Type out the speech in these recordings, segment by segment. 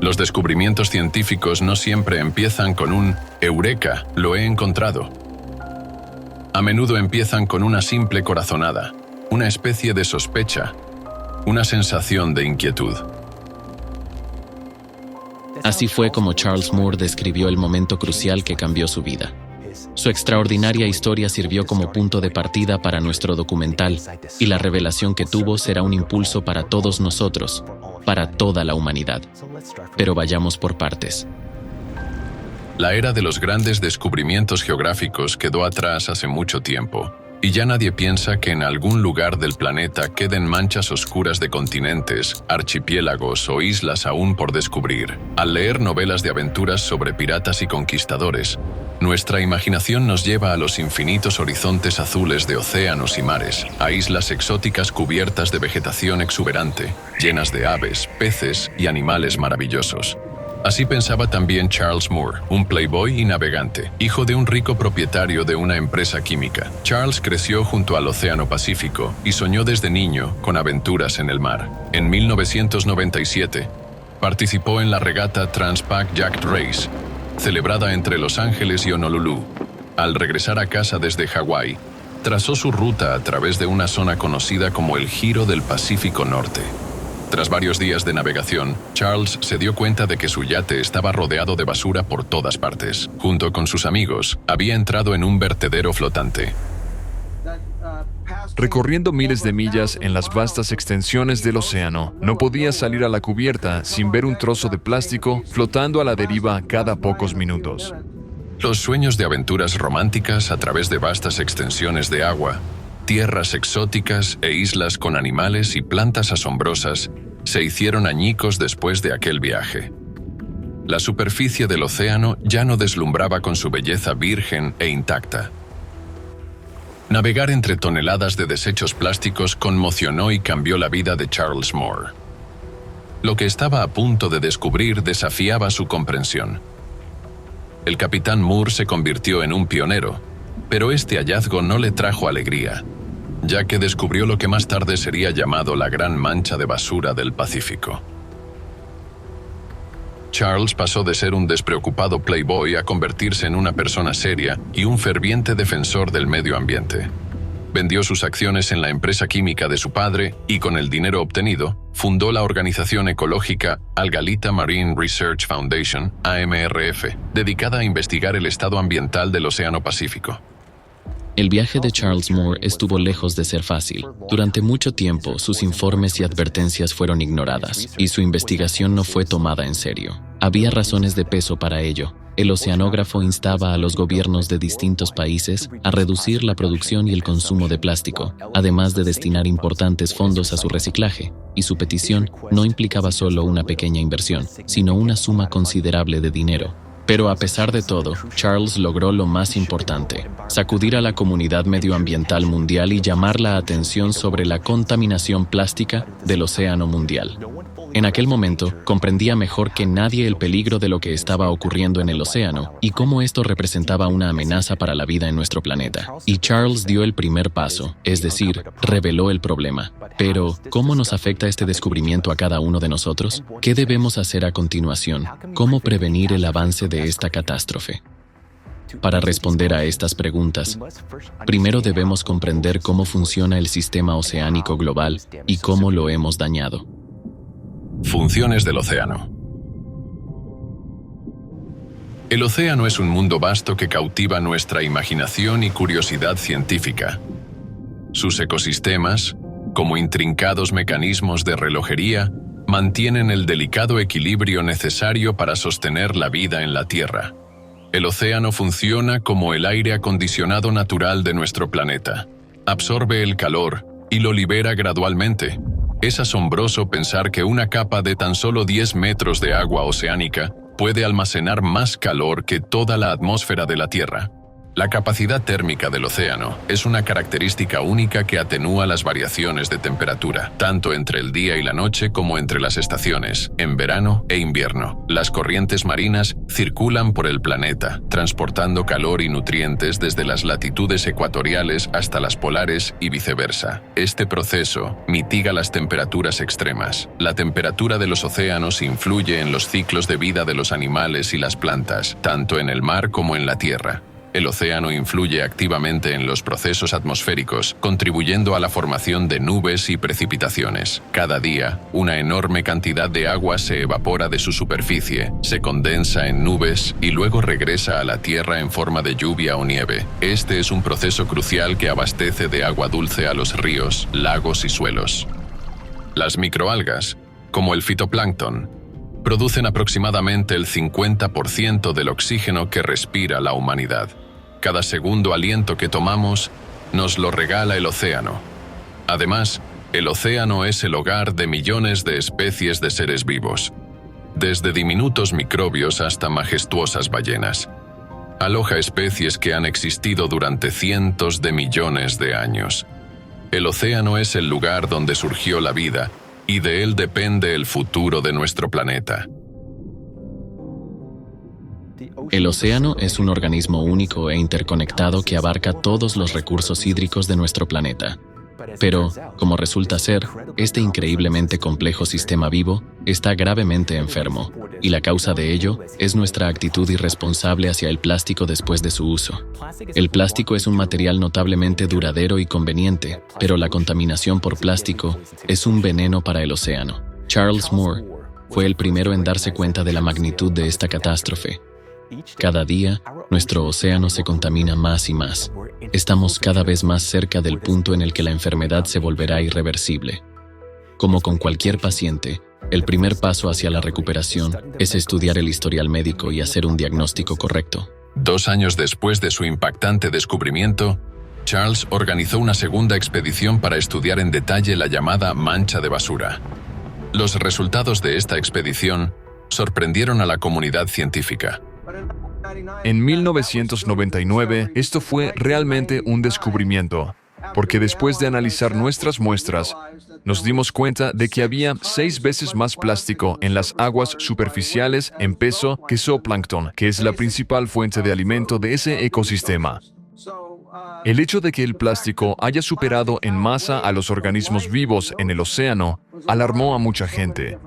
Los descubrimientos científicos no siempre empiezan con un «Eureka, lo he encontrado». A menudo empiezan con una simple corazonada, una especie de sospecha, una sensación de inquietud. Así fue como Charles Moore describió el momento crucial que cambió su vida. Su extraordinaria historia sirvió como punto de partida para nuestro documental, y la revelación que tuvo será un impulso para todos nosotros, para toda la humanidad. Pero vayamos por partes. La era de los grandes descubrimientos geográficos quedó atrás hace mucho tiempo, y ya nadie piensa que en algún lugar del planeta queden manchas oscuras de continentes, archipiélagos o islas aún por descubrir. Al leer novelas de aventuras sobre piratas y conquistadores, nuestra imaginación nos lleva a los infinitos horizontes azules de océanos y mares, a islas exóticas cubiertas de vegetación exuberante, llenas de aves, peces y animales maravillosos. Así pensaba también Charles Moore, un playboy y navegante, hijo de un rico propietario de una empresa química. Charles creció junto al Océano Pacífico y soñó desde niño con aventuras en el mar. En 1997, participó en la regata Transpac Yacht Race, celebrada entre Los Ángeles y Honolulu. Al regresar a casa desde Hawái, trazó su ruta a través de una zona conocida como el Giro del Pacífico Norte. Tras varios días de navegación, Charles se dio cuenta de que su yate estaba rodeado de basura por todas partes. Junto con sus amigos, había entrado en un vertedero flotante. Recorriendo miles de millas en las vastas extensiones del océano, no podía salir a la cubierta sin ver un trozo de plástico flotando a la deriva cada pocos minutos. Los sueños de aventuras románticas a través de vastas extensiones de agua, tierras exóticas e islas con animales y plantas asombrosas se hicieron añicos después de aquel viaje. La superficie del océano ya no deslumbraba con su belleza virgen e intacta. Navegar entre toneladas de desechos plásticos conmocionó y cambió la vida de Charles Moore. Lo que estaba a punto de descubrir desafiaba su comprensión. El capitán Moore se convirtió en un pionero, pero este hallazgo no le trajo alegría, ya que descubrió lo que más tarde sería llamado la Gran Mancha de Basura del Pacífico. Charles pasó de ser un despreocupado playboy a convertirse en una persona seria y un ferviente defensor del medio ambiente. Vendió sus acciones en la empresa química de su padre y, con el dinero obtenido, fundó la organización ecológica Algalita Marine Research Foundation, AMRF, dedicada a investigar el estado ambiental del Océano Pacífico. El viaje de Charles Moore estuvo lejos de ser fácil. Durante mucho tiempo, sus informes y advertencias fueron ignoradas, y su investigación no fue tomada en serio. Había razones de peso para ello. El oceanógrafo instaba a los gobiernos de distintos países a reducir la producción y el consumo de plástico, además de destinar importantes fondos a su reciclaje, y su petición no implicaba solo una pequeña inversión, sino una suma considerable de dinero. Pero a pesar de todo, Charles logró lo más importante: sacudir a la comunidad medioambiental mundial y llamar la atención sobre la contaminación plástica del océano mundial. En aquel momento, comprendía mejor que nadie el peligro de lo que estaba ocurriendo en el océano y cómo esto representaba una amenaza para la vida en nuestro planeta. Y Charles dio el primer paso, es decir, reveló el problema. Pero, ¿cómo nos afecta este descubrimiento a cada uno de nosotros? ¿Qué debemos hacer a continuación? ¿Cómo prevenir el avance de esta catástrofe? Para responder a estas preguntas, primero debemos comprender cómo funciona el sistema oceánico global y cómo lo hemos dañado. Funciones del océano. El océano es un mundo vasto que cautiva nuestra imaginación y curiosidad científica. Sus ecosistemas, como intrincados mecanismos de relojería, mantienen el delicado equilibrio necesario para sostener la vida en la Tierra. El océano funciona como el aire acondicionado natural de nuestro planeta. Absorbe el calor y lo libera gradualmente. Es asombroso pensar que una capa de tan solo 10 metros de agua oceánica puede almacenar más calor que toda la atmósfera de la Tierra. La capacidad térmica del océano es una característica única que atenúa las variaciones de temperatura, tanto entre el día y la noche como entre las estaciones, en verano e invierno. Las corrientes marinas circulan por el planeta, transportando calor y nutrientes desde las latitudes ecuatoriales hasta las polares y viceversa. Este proceso mitiga las temperaturas extremas. La temperatura de los océanos influye en los ciclos de vida de los animales y las plantas, tanto en el mar como en la tierra. El océano influye activamente en los procesos atmosféricos, contribuyendo a la formación de nubes y precipitaciones. Cada día, una enorme cantidad de agua se evapora de su superficie, se condensa en nubes y luego regresa a la Tierra en forma de lluvia o nieve. Este es un proceso crucial que abastece de agua dulce a los ríos, lagos y suelos. Las microalgas, como el fitoplancton, producen aproximadamente el 50% del oxígeno que respira la humanidad. Cada segundo aliento que tomamos nos lo regala el océano. Además, el océano es el hogar de millones de especies de seres vivos, desde diminutos microbios hasta majestuosas ballenas. Aloja especies que han existido durante cientos de millones de años. El océano es el lugar donde surgió la vida, y de él depende el futuro de nuestro planeta. El océano es un organismo único e interconectado que abarca todos los recursos hídricos de nuestro planeta. Pero, como resulta ser, este increíblemente complejo sistema vivo está gravemente enfermo, y la causa de ello es nuestra actitud irresponsable hacia el plástico después de su uso. El plástico es un material notablemente duradero y conveniente, pero la contaminación por plástico es un veneno para el océano. Charles Moore fue el primero en darse cuenta de la magnitud de esta catástrofe. Cada día, nuestro océano se contamina más y más. Estamos cada vez más cerca del punto en el que la enfermedad se volverá irreversible. Como con cualquier paciente, el primer paso hacia la recuperación es estudiar el historial médico y hacer un diagnóstico correcto. 2 años después de su impactante descubrimiento, Charles organizó una segunda expedición para estudiar en detalle la llamada mancha de basura. Los resultados de esta expedición sorprendieron a la comunidad científica. En 1999, esto fue realmente un descubrimiento, porque después de analizar nuestras muestras, nos dimos cuenta de que había 6 veces más plástico en las aguas superficiales en peso que zooplancton, que es la principal fuente de alimento de ese ecosistema. El hecho de que el plástico haya superado en masa a los organismos vivos en el océano alarmó a mucha gente.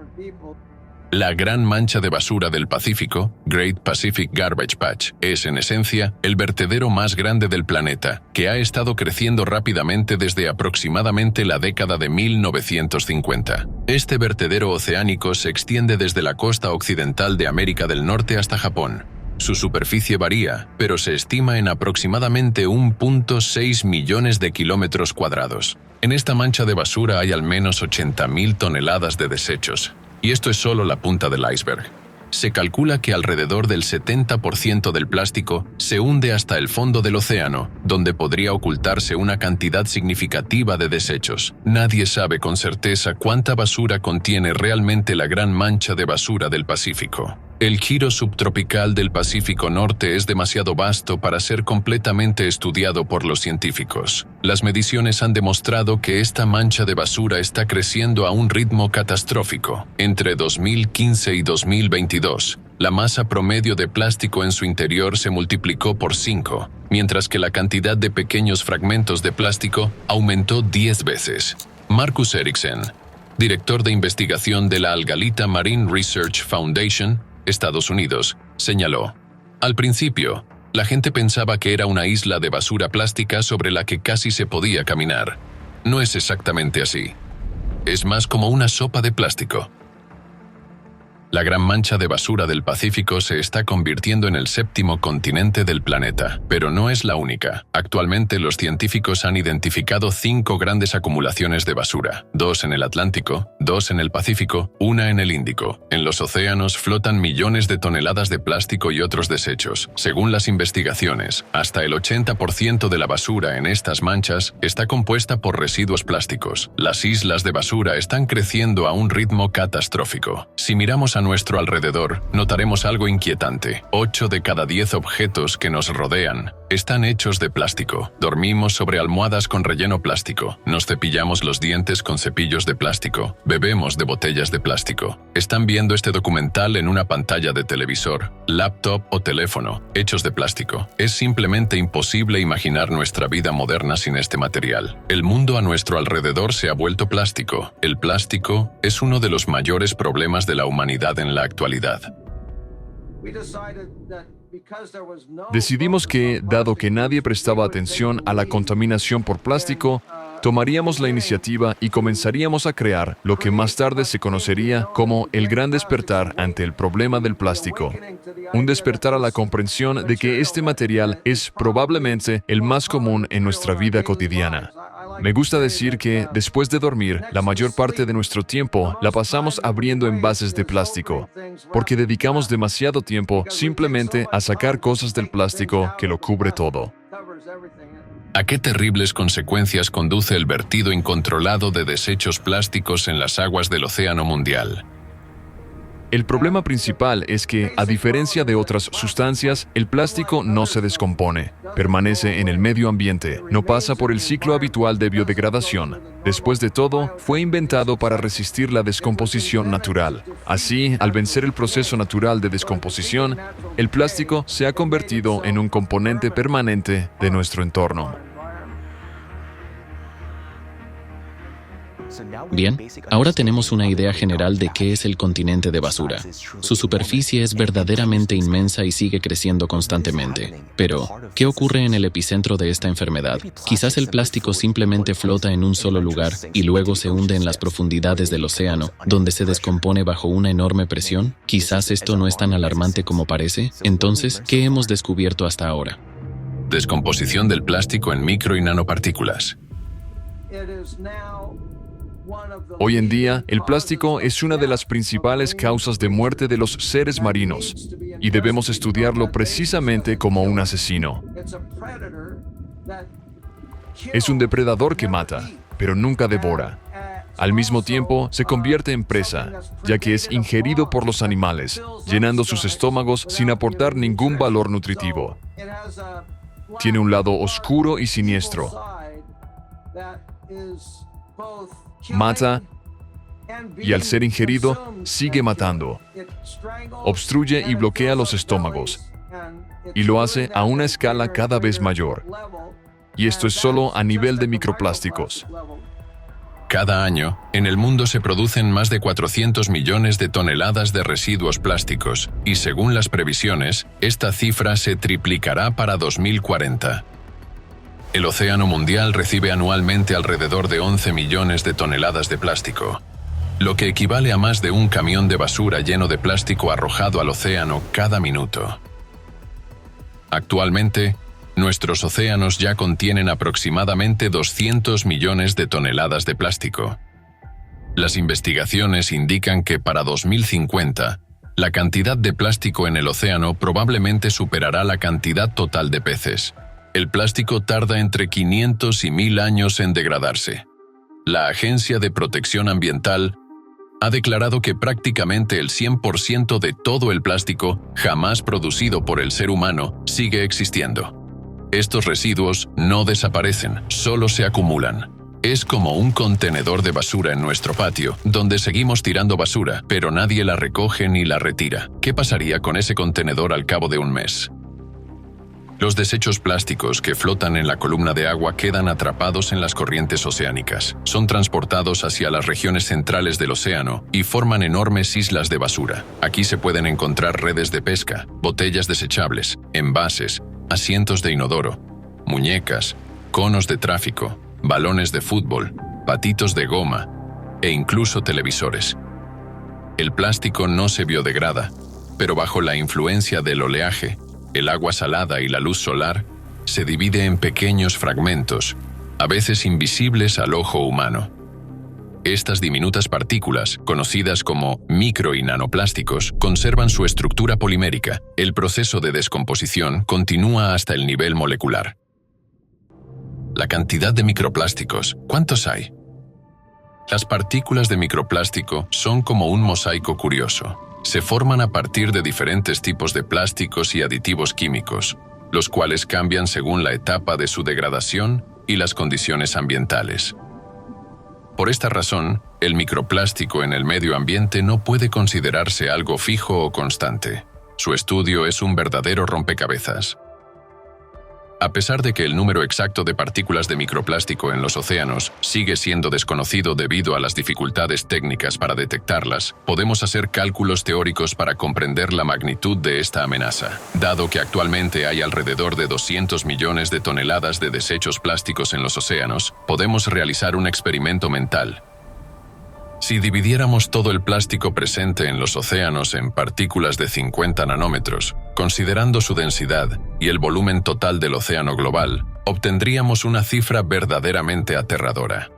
La gran mancha de basura del Pacífico, Great Pacific Garbage Patch, es en esencia el vertedero más grande del planeta, que ha estado creciendo rápidamente desde aproximadamente la década de 1950. Este vertedero oceánico se extiende desde la costa occidental de América del Norte hasta Japón. Su superficie varía, pero se estima en aproximadamente 1.6 millones de kilómetros cuadrados. En esta mancha de basura hay al menos 80.000 toneladas de desechos. Y esto es solo la punta del iceberg. Se calcula que alrededor del 70% del plástico se hunde hasta el fondo del océano, donde podría ocultarse una cantidad significativa de desechos. Nadie sabe con certeza cuánta basura contiene realmente la gran mancha de basura del Pacífico. El giro subtropical del Pacífico Norte es demasiado vasto para ser completamente estudiado por los científicos. Las mediciones han demostrado que esta mancha de basura está creciendo a un ritmo catastrófico. Entre 2015 y 2022, la masa promedio de plástico en su interior se multiplicó por 5, mientras que la cantidad de pequeños fragmentos de plástico aumentó 10 veces. Marcus Ericsson, director de investigación de la Algalita Marine Research Foundation, Estados Unidos, señaló: al principio, la gente pensaba que era una isla de basura plástica sobre la que casi se podía caminar. No es exactamente así. Es más como una sopa de plástico. La gran mancha de basura del Pacífico se está convirtiendo en el 7º continente del planeta, pero no es la única. Actualmente los científicos han identificado 5 grandes acumulaciones de basura, 2 en el Atlántico, 2 en el Pacífico, 1 en el Índico. En los océanos flotan millones de toneladas de plástico y otros desechos. Según las investigaciones, hasta el 80% de la basura en estas manchas está compuesta por residuos plásticos. Las islas de basura están creciendo a un ritmo catastrófico. Si miramos a a nuestro alrededor, notaremos algo inquietante. 8 de cada 10 objetos que nos rodean están hechos de plástico. Dormimos sobre almohadas con relleno plástico. Nos cepillamos los dientes con cepillos de plástico. Bebemos de botellas de plástico. Están viendo este documental en una pantalla de televisor, laptop o teléfono, hechos de plástico. Es simplemente imposible imaginar nuestra vida moderna sin este material. El mundo a nuestro alrededor se ha vuelto plástico. El plástico es uno de los mayores problemas de la humanidad en la actualidad. Decidimos que, dado que nadie prestaba atención a la contaminación por plástico, tomaríamos la iniciativa y comenzaríamos a crear lo que más tarde se conocería como el gran despertar ante el problema del plástico. Un despertar a la comprensión de que este material es probablemente el más común en nuestra vida cotidiana. Me gusta decir que, después de dormir, la mayor parte de nuestro tiempo la pasamos abriendo envases de plástico, porque dedicamos demasiado tiempo simplemente a sacar cosas del plástico que lo cubre todo. ¿A qué terribles consecuencias conduce el vertido incontrolado de desechos plásticos en las aguas del Océano Mundial? El problema principal es que, a diferencia de otras sustancias, el plástico no se descompone, permanece en el medio ambiente, no pasa por el ciclo habitual de biodegradación. Después de todo, fue inventado para resistir la descomposición natural. Así, al vencer el proceso natural de descomposición, el plástico se ha convertido en un componente permanente de nuestro entorno. Bien, ahora tenemos una idea general de qué es el continente de basura. Su superficie es verdaderamente inmensa y sigue creciendo constantemente. Pero, ¿qué ocurre en el epicentro de esta enfermedad? Quizás el plástico simplemente flota en un solo lugar y luego se hunde en las profundidades del océano, donde se descompone bajo una enorme presión. Quizás esto no es tan alarmante como parece. Entonces, ¿qué hemos descubierto hasta ahora? Descomposición del plástico en micro y nanopartículas. Hoy en día, el plástico es una de las principales causas de muerte de los seres marinos, y debemos estudiarlo precisamente como un asesino. Es un depredador que mata, pero nunca devora. Al mismo tiempo, se convierte en presa, ya que es ingerido por los animales, llenando sus estómagos sin aportar ningún valor nutritivo. Tiene un lado oscuro y siniestro. Mata y, al ser ingerido, sigue matando. Obstruye y bloquea los estómagos, y lo hace a una escala cada vez mayor. Y esto es solo a nivel de microplásticos. Cada año, en el mundo se producen más de 400 millones de toneladas de residuos plásticos, y según las previsiones, esta cifra se triplicará para 2040. El Océano Mundial recibe anualmente alrededor de 11 millones de toneladas de plástico, lo que equivale a más de un camión de basura lleno de plástico arrojado al océano cada minuto. Actualmente, nuestros océanos ya contienen aproximadamente 200 millones de toneladas de plástico. Las investigaciones indican que para 2050, la cantidad de plástico en el océano probablemente superará la cantidad total de peces. El plástico tarda entre 500 y 1000 años en degradarse. La Agencia de Protección Ambiental ha declarado que prácticamente el 100% de todo el plástico jamás producido por el ser humano sigue existiendo. Estos residuos no desaparecen, solo se acumulan. Es como un contenedor de basura en nuestro patio, donde seguimos tirando basura, pero nadie la recoge ni la retira. ¿Qué pasaría con ese contenedor al cabo de un mes? Los desechos plásticos que flotan en la columna de agua quedan atrapados en las corrientes oceánicas. Son transportados hacia las regiones centrales del océano y forman enormes islas de basura. Aquí se pueden encontrar redes de pesca, botellas desechables, envases, asientos de inodoro, muñecas, conos de tráfico, balones de fútbol, patitos de goma e incluso televisores. El plástico no se biodegrada, pero bajo la influencia del oleaje, el agua salada y la luz solar, se divide en pequeños fragmentos, a veces invisibles al ojo humano. Estas diminutas partículas, conocidas como micro y nanoplásticos, conservan su estructura polimérica. El proceso de descomposición continúa hasta el nivel molecular. La cantidad de microplásticos, ¿cuántos hay? Las partículas de microplástico son como un mosaico curioso. se forman a partir de diferentes tipos de plásticos y aditivos químicos, los cuales cambian según la etapa de su degradación y las condiciones ambientales. Por esta razón, el microplástico en el medio ambiente no puede considerarse algo fijo o constante. Su estudio es un verdadero rompecabezas. A pesar de que el número exacto de partículas de microplástico en los océanos sigue siendo desconocido debido a las dificultades técnicas para detectarlas, podemos hacer cálculos teóricos para comprender la magnitud de esta amenaza. Dado que actualmente hay alrededor de 200 millones de toneladas de desechos plásticos en los océanos, podemos realizar un experimento mental. Si dividiéramos todo el plástico presente en los océanos en partículas de 50 nanómetros, considerando su densidad y el volumen total del océano global, obtendríamos una cifra verdaderamente aterradora.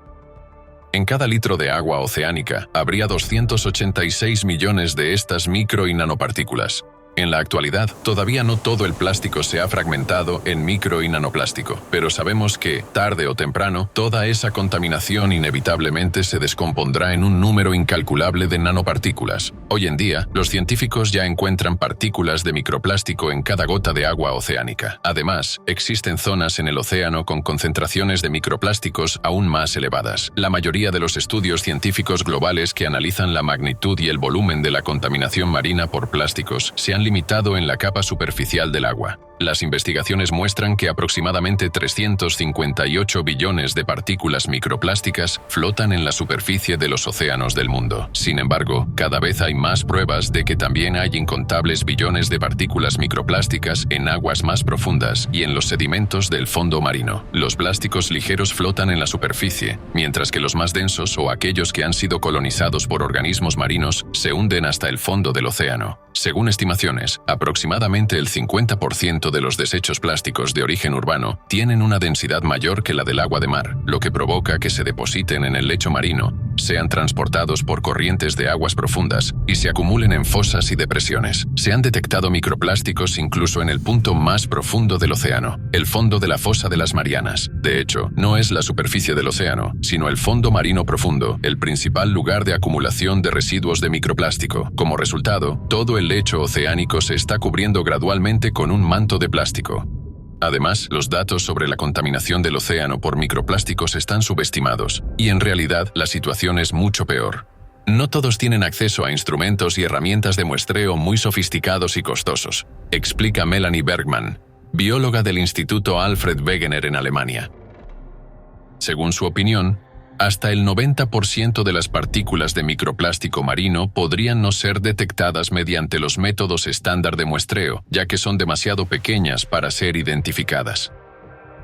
En cada litro de agua oceánica habría 286 millones de estas micro y nanopartículas. En la actualidad, todavía no todo el plástico se ha fragmentado en micro y nanoplástico, pero sabemos que, tarde o temprano, toda esa contaminación inevitablemente se descompondrá en un número incalculable de nanopartículas. Hoy en día, los científicos ya encuentran partículas de microplástico en cada gota de agua oceánica. Además, existen zonas en el océano con concentraciones de microplásticos aún más elevadas. La mayoría de los estudios científicos globales que analizan la magnitud y el volumen de la contaminación marina por plásticos se han limitado en la capa superficial del agua. Las investigaciones muestran que aproximadamente 358 billones de partículas microplásticas flotan en la superficie de los océanos del mundo. Sin embargo, cada vez hay más pruebas de que también hay incontables billones de partículas microplásticas en aguas más profundas y en los sedimentos del fondo marino. Los plásticos ligeros flotan en la superficie, mientras que los más densos o aquellos que han sido colonizados por organismos marinos se hunden hasta el fondo del océano. Según estimaciones, aproximadamente el 50% de los desechos plásticos de origen urbano tienen una densidad mayor que la del agua de mar, lo que provoca que se depositen en el lecho marino, sean transportados por corrientes de aguas profundas y se acumulen en fosas y depresiones. Se han detectado microplásticos incluso en el punto más profundo del océano, el fondo de la fosa de las Marianas. De hecho, no es la superficie del océano, sino el fondo marino profundo, el principal lugar de acumulación de residuos de microplástico. Como resultado, todo el lecho oceánico se está cubriendo gradualmente con un manto de plástico. Además, los datos sobre la contaminación del océano por microplásticos están subestimados, y en realidad la situación es mucho peor. No todos tienen acceso a instrumentos y herramientas de muestreo muy sofisticados y costosos, explica Melanie Bergman, bióloga del Instituto Alfred Wegener en Alemania. Según su opinión, hasta el 90% de las partículas de microplástico marino podrían no ser detectadas mediante los métodos estándar de muestreo, ya que son demasiado pequeñas para ser identificadas.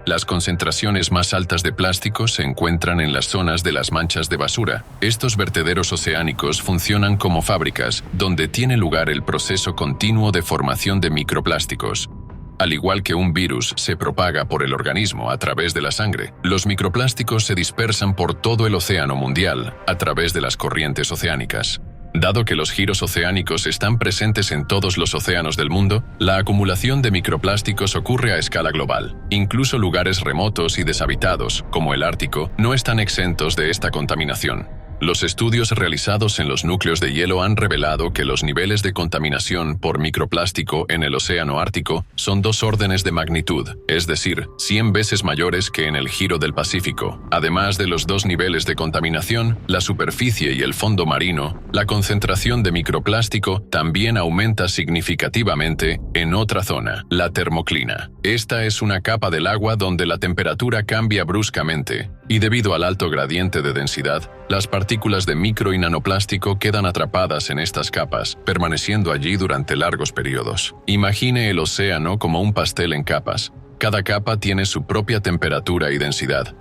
Las concentraciones más altas de plástico se encuentran en las zonas de las manchas de basura. Estos vertederos oceánicos funcionan como fábricas, donde tiene lugar el proceso continuo de formación de microplásticos. Al igual que un virus se propaga por el organismo a través de la sangre, los microplásticos se dispersan por todo el océano mundial a través de las corrientes oceánicas. Dado que los giros oceánicos están presentes en todos los océanos del mundo, la acumulación de microplásticos ocurre a escala global. Incluso lugares remotos y deshabitados, como el Ártico, no están exentos de esta contaminación. Los estudios realizados en los núcleos de hielo han revelado que los niveles de contaminación por microplástico en el océano Ártico son 2 órdenes de magnitud, es decir, 100 veces mayores que en el giro del Pacífico. Además de los 2 niveles de contaminación, la superficie y el fondo marino, la concentración de microplástico también aumenta significativamente en otra zona, la termoclina. Esta es una capa del agua donde la temperatura cambia bruscamente, y debido al alto gradiente de densidad, las partículas de micro y nanoplástico quedan atrapadas en estas capas, permaneciendo allí durante largos periodos. Imagine el océano como un pastel en capas. Cada capa tiene su propia temperatura y densidad,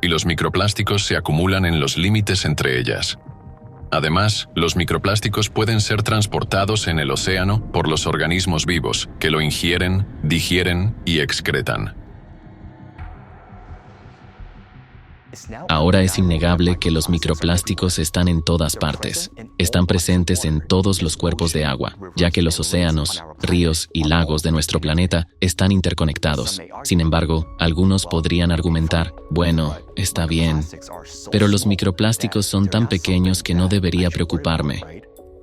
y los microplásticos se acumulan en los límites entre ellas. Además, los microplásticos pueden ser transportados en el océano por los organismos vivos, que lo ingieren, digieren y excretan. Ahora es innegable que los microplásticos están en todas partes. Están presentes en todos los cuerpos de agua, ya que los océanos, ríos y lagos de nuestro planeta están interconectados. Sin embargo, algunos podrían argumentar, bueno, está bien, pero los microplásticos son tan pequeños que no debería preocuparme.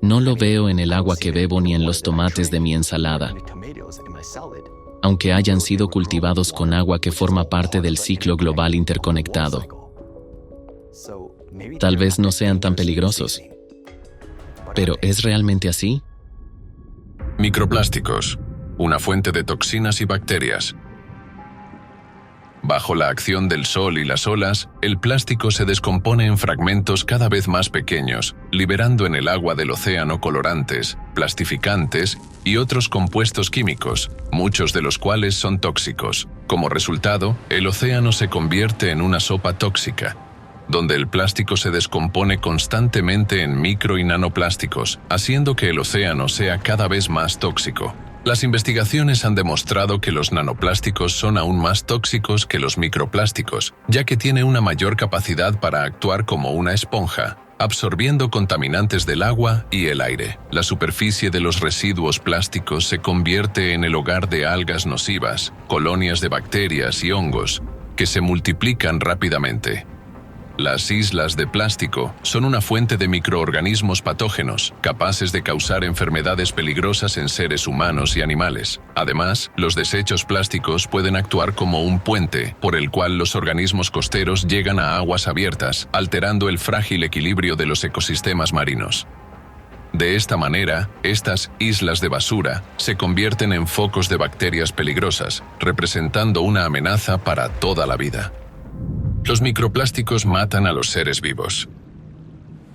No lo veo en el agua que bebo ni en los tomates de mi ensalada, aunque hayan sido cultivados con agua que forma parte del ciclo global interconectado. Tal vez no sean tan peligrosos. ¿Pero es realmente así? Microplásticos, una fuente de toxinas y bacterias. Bajo la acción del sol y las olas, el plástico se descompone en fragmentos cada vez más pequeños, liberando en el agua del océano colorantes, plastificantes y otros compuestos químicos, muchos de los cuales son tóxicos. Como resultado, el océano se convierte en una sopa tóxica, donde el plástico se descompone constantemente en micro y nanoplásticos, haciendo que el océano sea cada vez más tóxico. Las investigaciones han demostrado que los nanoplásticos son aún más tóxicos que los microplásticos, ya que tiene una mayor capacidad para actuar como una esponja, absorbiendo contaminantes del agua y el aire. La superficie de los residuos plásticos se convierte en el hogar de algas nocivas, colonias de bacterias y hongos, que se multiplican rápidamente. Las islas de plástico son una fuente de microorganismos patógenos, capaces de causar enfermedades peligrosas en seres humanos y animales. Además, los desechos plásticos pueden actuar como un puente, por el cual los organismos costeros llegan a aguas abiertas, alterando el frágil equilibrio de los ecosistemas marinos. De esta manera, estas islas de basura se convierten en focos de bacterias peligrosas, representando una amenaza para toda la vida. Los microplásticos matan a los seres vivos.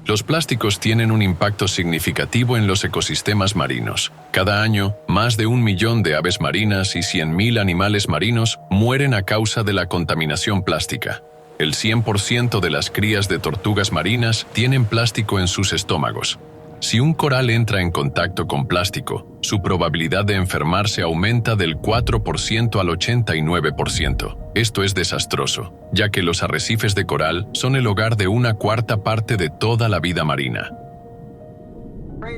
Los plásticos tienen un impacto significativo en los ecosistemas marinos. Cada año, más de 1 millón de aves marinas y 100.000 animales marinos mueren a causa de la contaminación plástica. El 100% de las crías de tortugas marinas tienen plástico en sus estómagos. Si un coral entra en contacto con plástico, su probabilidad de enfermarse aumenta del 4% al 89%. Esto es desastroso, ya que los arrecifes de coral son el hogar de 1/4 parte de toda la vida marina.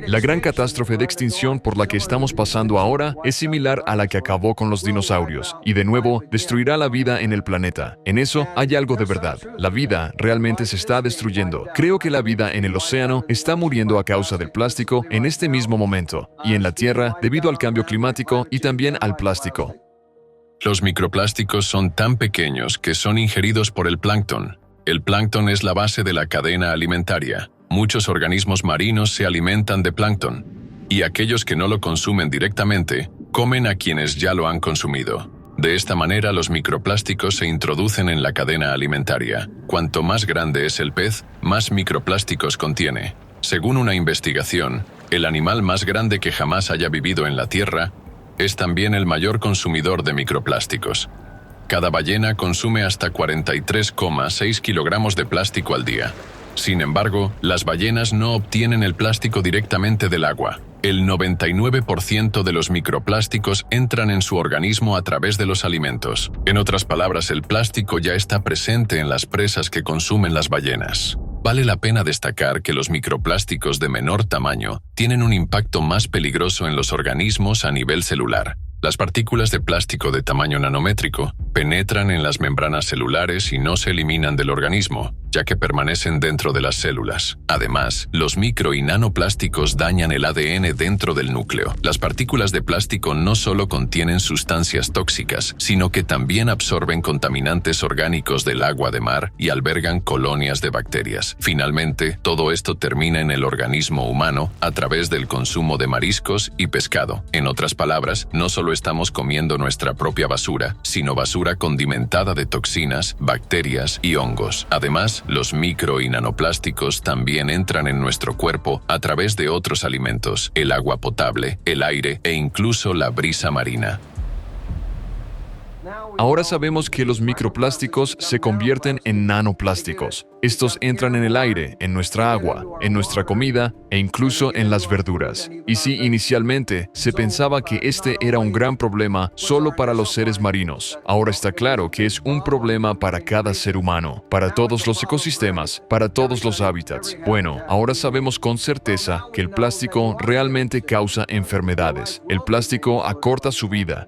La gran catástrofe de extinción por la que estamos pasando ahora es similar a la que acabó con los dinosaurios y de nuevo destruirá la vida en el planeta. En eso hay algo de verdad. La vida realmente se está destruyendo. Creo que la vida en el océano está muriendo a causa del plástico en este mismo momento y en la Tierra debido al cambio climático y también al plástico. Los microplásticos son tan pequeños que son ingeridos por el plancton. El plancton es la base de la cadena alimentaria. Muchos organismos marinos se alimentan de plancton, y aquellos que no lo consumen directamente, comen a quienes ya lo han consumido. De esta manera, los microplásticos se introducen en la cadena alimentaria. Cuanto más grande es el pez, más microplásticos contiene. Según una investigación, el animal más grande que jamás haya vivido en la Tierra es también el mayor consumidor de microplásticos. Cada ballena consume hasta 43,6 kilogramos de plástico al día. Sin embargo, las ballenas no obtienen el plástico directamente del agua. El 99% de los microplásticos entran en su organismo a través de los alimentos. En otras palabras, el plástico ya está presente en las presas que consumen las ballenas. Vale la pena destacar que los microplásticos de menor tamaño tienen un impacto más peligroso en los organismos a nivel celular. Las partículas de plástico de tamaño nanométrico penetran en las membranas celulares y no se eliminan del organismo, ya que permanecen dentro de las células. Además, los micro y nanoplásticos dañan el ADN dentro del núcleo. Las partículas de plástico no solo contienen sustancias tóxicas, sino que también absorben contaminantes orgánicos del agua de mar y albergan colonias de bacterias. Finalmente, todo esto termina en el organismo humano a través del consumo de mariscos y pescado. En otras palabras, no solo estamos comiendo nuestra propia basura, sino basura condimentada de toxinas, bacterias y hongos. Además, los micro y nanoplásticos también entran en nuestro cuerpo a través de otros alimentos, el agua potable, el aire e incluso la brisa marina. Ahora sabemos que los microplásticos se convierten en nanoplásticos. Estos entran en el aire, en nuestra agua, en nuestra comida e incluso en las verduras. Y si inicialmente se pensaba que este era un gran problema solo para los seres marinos, ahora está claro que es un problema para cada ser humano, para todos los ecosistemas, para todos los hábitats. Bueno, ahora sabemos con certeza que el plástico realmente causa enfermedades. El plástico acorta su vida.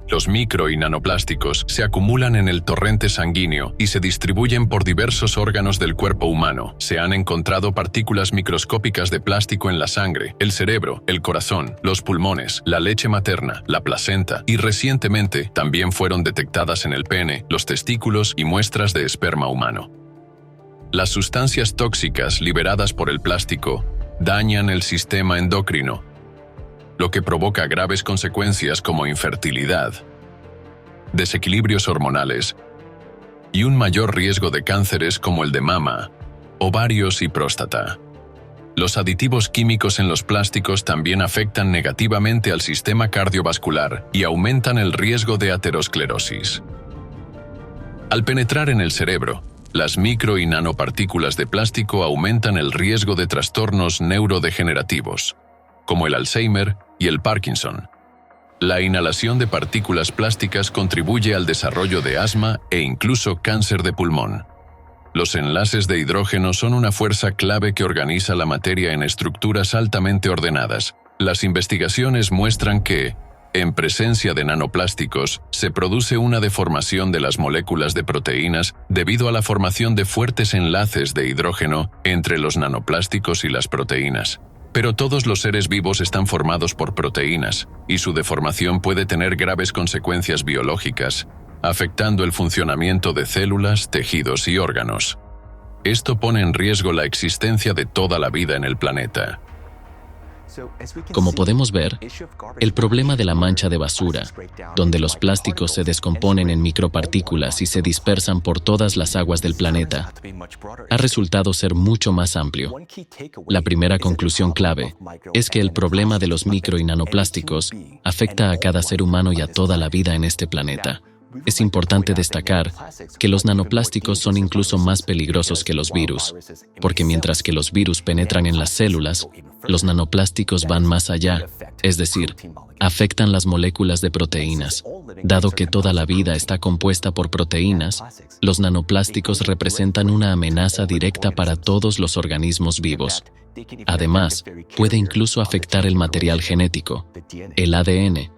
Los micro y nanoplásticos se acumulan en el torrente sanguíneo y se distribuyen por diversos órganos del cuerpo humano. Se han encontrado partículas microscópicas de plástico en la sangre, el cerebro, el corazón, los pulmones, la leche materna, la placenta y recientemente también fueron detectadas en el pene, los testículos y muestras de esperma humano. Las sustancias tóxicas liberadas por el plástico dañan el sistema endocrino, lo que provoca graves consecuencias como infertilidad, desequilibrios hormonales y un mayor riesgo de cánceres como el de mama, ovarios y próstata. Los aditivos químicos en los plásticos también afectan negativamente al sistema cardiovascular y aumentan el riesgo de aterosclerosis. Al penetrar en el cerebro, las micro y nanopartículas de plástico aumentan el riesgo de trastornos neurodegenerativos, como el Alzheimer y el Parkinson. La inhalación de partículas plásticas contribuye al desarrollo de asma e incluso cáncer de pulmón. Los enlaces de hidrógeno son una fuerza clave que organiza la materia en estructuras altamente ordenadas. Las investigaciones muestran que, en presencia de nanoplásticos, se produce una deformación de las moléculas de proteínas debido a la formación de fuertes enlaces de hidrógeno entre los nanoplásticos y las proteínas. Pero todos los seres vivos están formados por proteínas, y su deformación puede tener graves consecuencias biológicas, afectando el funcionamiento de células, tejidos y órganos. Esto pone en riesgo la existencia de toda la vida en el planeta. Como podemos ver, el problema de la mancha de basura, donde los plásticos se descomponen en micropartículas y se dispersan por todas las aguas del planeta, ha resultado ser mucho más amplio. La primera conclusión clave es que el problema de los micro y nanoplásticos afecta a cada ser humano y a toda la vida en este planeta. Es importante destacar que los nanoplásticos son incluso más peligrosos que los virus, porque mientras que los virus penetran en las células, los nanoplásticos van más allá, es decir, afectan las moléculas de proteínas. Dado que toda la vida está compuesta por proteínas, los nanoplásticos representan una amenaza directa para todos los organismos vivos. Además, puede incluso afectar el material genético, el ADN,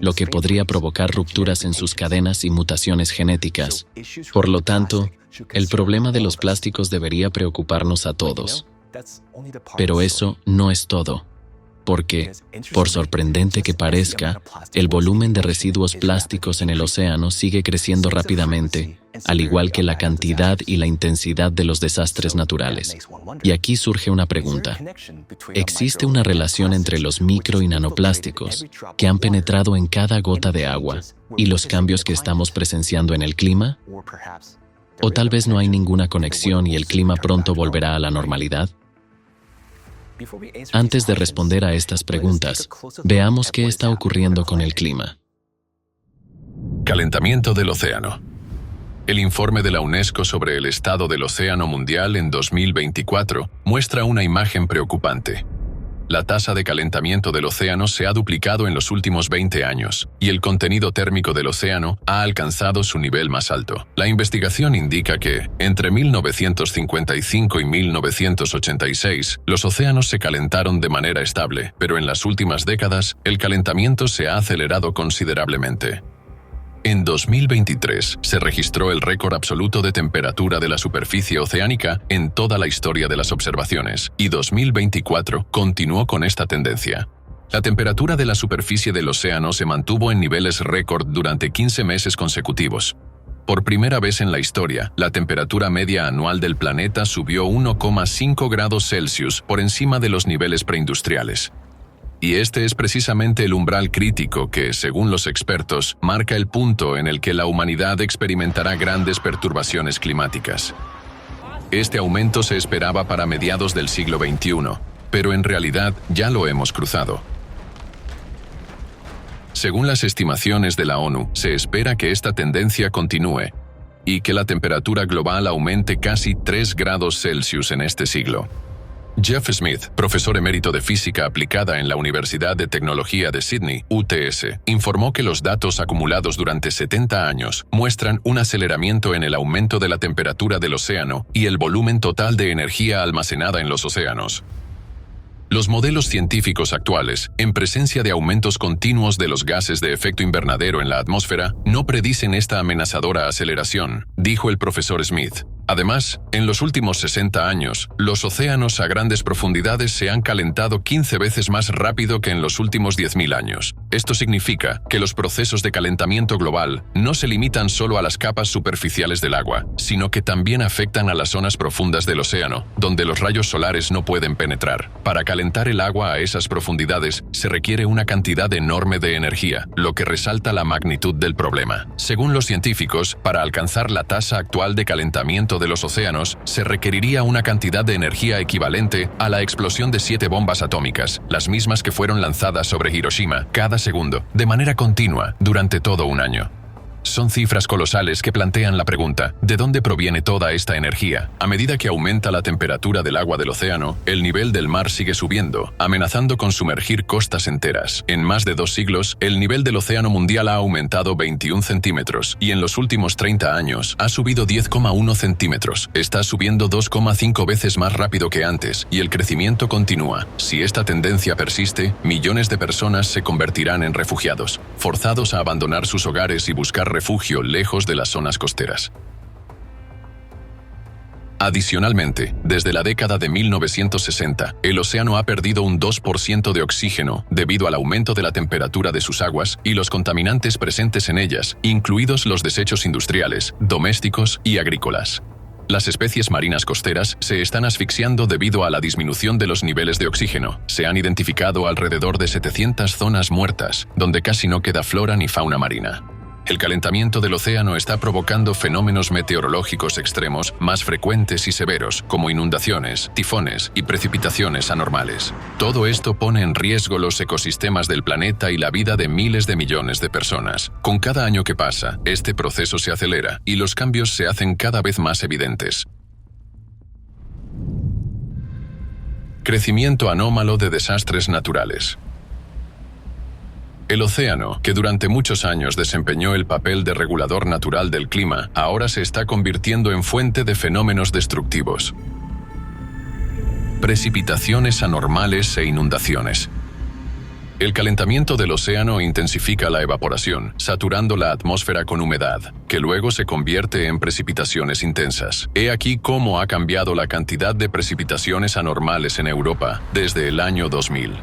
lo que podría provocar rupturas en sus cadenas y mutaciones genéticas. Por lo tanto, el problema de los plásticos debería preocuparnos a todos. Pero eso no es todo, porque, por sorprendente que parezca, el volumen de residuos plásticos en el océano sigue creciendo rápidamente, al igual que la cantidad y la intensidad de los desastres naturales. Y aquí surge una pregunta. ¿Existe una relación entre los micro y nanoplásticos que han penetrado en cada gota de agua y los cambios que estamos presenciando en el clima? ¿O tal vez no hay ninguna conexión y el clima pronto volverá a la normalidad? Antes de responder a estas preguntas, veamos qué está ocurriendo con el clima. Calentamiento del océano. El informe de la UNESCO sobre el estado del océano mundial en 2024 muestra una imagen preocupante. La tasa de calentamiento del océano se ha duplicado en los últimos 20 años, y el contenido térmico del océano ha alcanzado su nivel más alto. La investigación indica que, entre 1955 y 1986, los océanos se calentaron de manera estable, pero en las últimas décadas, el calentamiento se ha acelerado considerablemente. En 2023 se registró el récord absoluto de temperatura de la superficie oceánica en toda la historia de las observaciones, y 2024 continuó con esta tendencia. La temperatura de la superficie del océano se mantuvo en niveles récord durante 15 meses consecutivos. Por primera vez en la historia, la temperatura media anual del planeta subió 1,5 grados Celsius por encima de los niveles preindustriales. Y este es precisamente el umbral crítico que, según los expertos, marca el punto en el que la humanidad experimentará grandes perturbaciones climáticas. Este aumento se esperaba para mediados del siglo XXI, pero en realidad ya lo hemos cruzado. Según las estimaciones de la ONU, se espera que esta tendencia continúe y que la temperatura global aumente casi 3 grados Celsius en este siglo. Jeff Smith, profesor emérito de física aplicada en la Universidad de Tecnología de Sydney, UTS, informó que los datos acumulados durante 70 años muestran un aceleramiento en el aumento de la temperatura del océano y el volumen total de energía almacenada en los océanos. Los modelos científicos actuales, en presencia de aumentos continuos de los gases de efecto invernadero en la atmósfera, no predicen esta amenazadora aceleración, dijo el profesor Smith. Además, en los últimos 60 años, los océanos a grandes profundidades se han calentado 15 veces más rápido que en los últimos 10.000 años. Esto significa que los procesos de calentamiento global no se limitan solo a las capas superficiales del agua, sino que también afectan a las zonas profundas del océano, donde los rayos solares no pueden penetrar. Para calentar el agua a esas profundidades se requiere una cantidad enorme de energía, lo que resalta la magnitud del problema. Según los científicos, para alcanzar la tasa actual de calentamiento de los océanos, se requeriría una cantidad de energía equivalente a la explosión de 7 bombas atómicas, las mismas que fueron lanzadas sobre Hiroshima, cada segundo, de manera continua, durante todo un año. Son cifras colosales que plantean la pregunta, ¿de dónde proviene toda esta energía? A medida que aumenta la temperatura del agua del océano, el nivel del mar sigue subiendo, amenazando con sumergir costas enteras. En más de 2 siglos, el nivel del océano mundial ha aumentado 21 centímetros y en los últimos 30 años ha subido 10,1 centímetros. Está subiendo 2,5 veces más rápido que antes y el crecimiento continúa. Si esta tendencia persiste, millones de personas se convertirán en refugiados, forzados a abandonar sus hogares y buscar refugio lejos de las zonas costeras. Adicionalmente, desde la década de 1960, el océano ha perdido un 2% de oxígeno debido al aumento de la temperatura de sus aguas y los contaminantes presentes en ellas, incluidos los desechos industriales, domésticos y agrícolas. Las especies marinas costeras se están asfixiando debido a la disminución de los niveles de oxígeno. Se han identificado alrededor de 700 zonas muertas, donde casi no queda flora ni fauna marina. El calentamiento del océano está provocando fenómenos meteorológicos extremos más frecuentes y severos, como inundaciones, tifones y precipitaciones anormales. Todo esto pone en riesgo los ecosistemas del planeta y la vida de miles de millones de personas. Con cada año que pasa, este proceso se acelera y los cambios se hacen cada vez más evidentes. Crecimiento anómalo de desastres naturales. El océano, que durante muchos años desempeñó el papel de regulador natural del clima, ahora se está convirtiendo en fuente de fenómenos destructivos. Precipitaciones anormales e inundaciones. El calentamiento del océano intensifica la evaporación, saturando la atmósfera con humedad, que luego se convierte en precipitaciones intensas. He aquí cómo ha cambiado la cantidad de precipitaciones anormales en Europa desde el año 2000.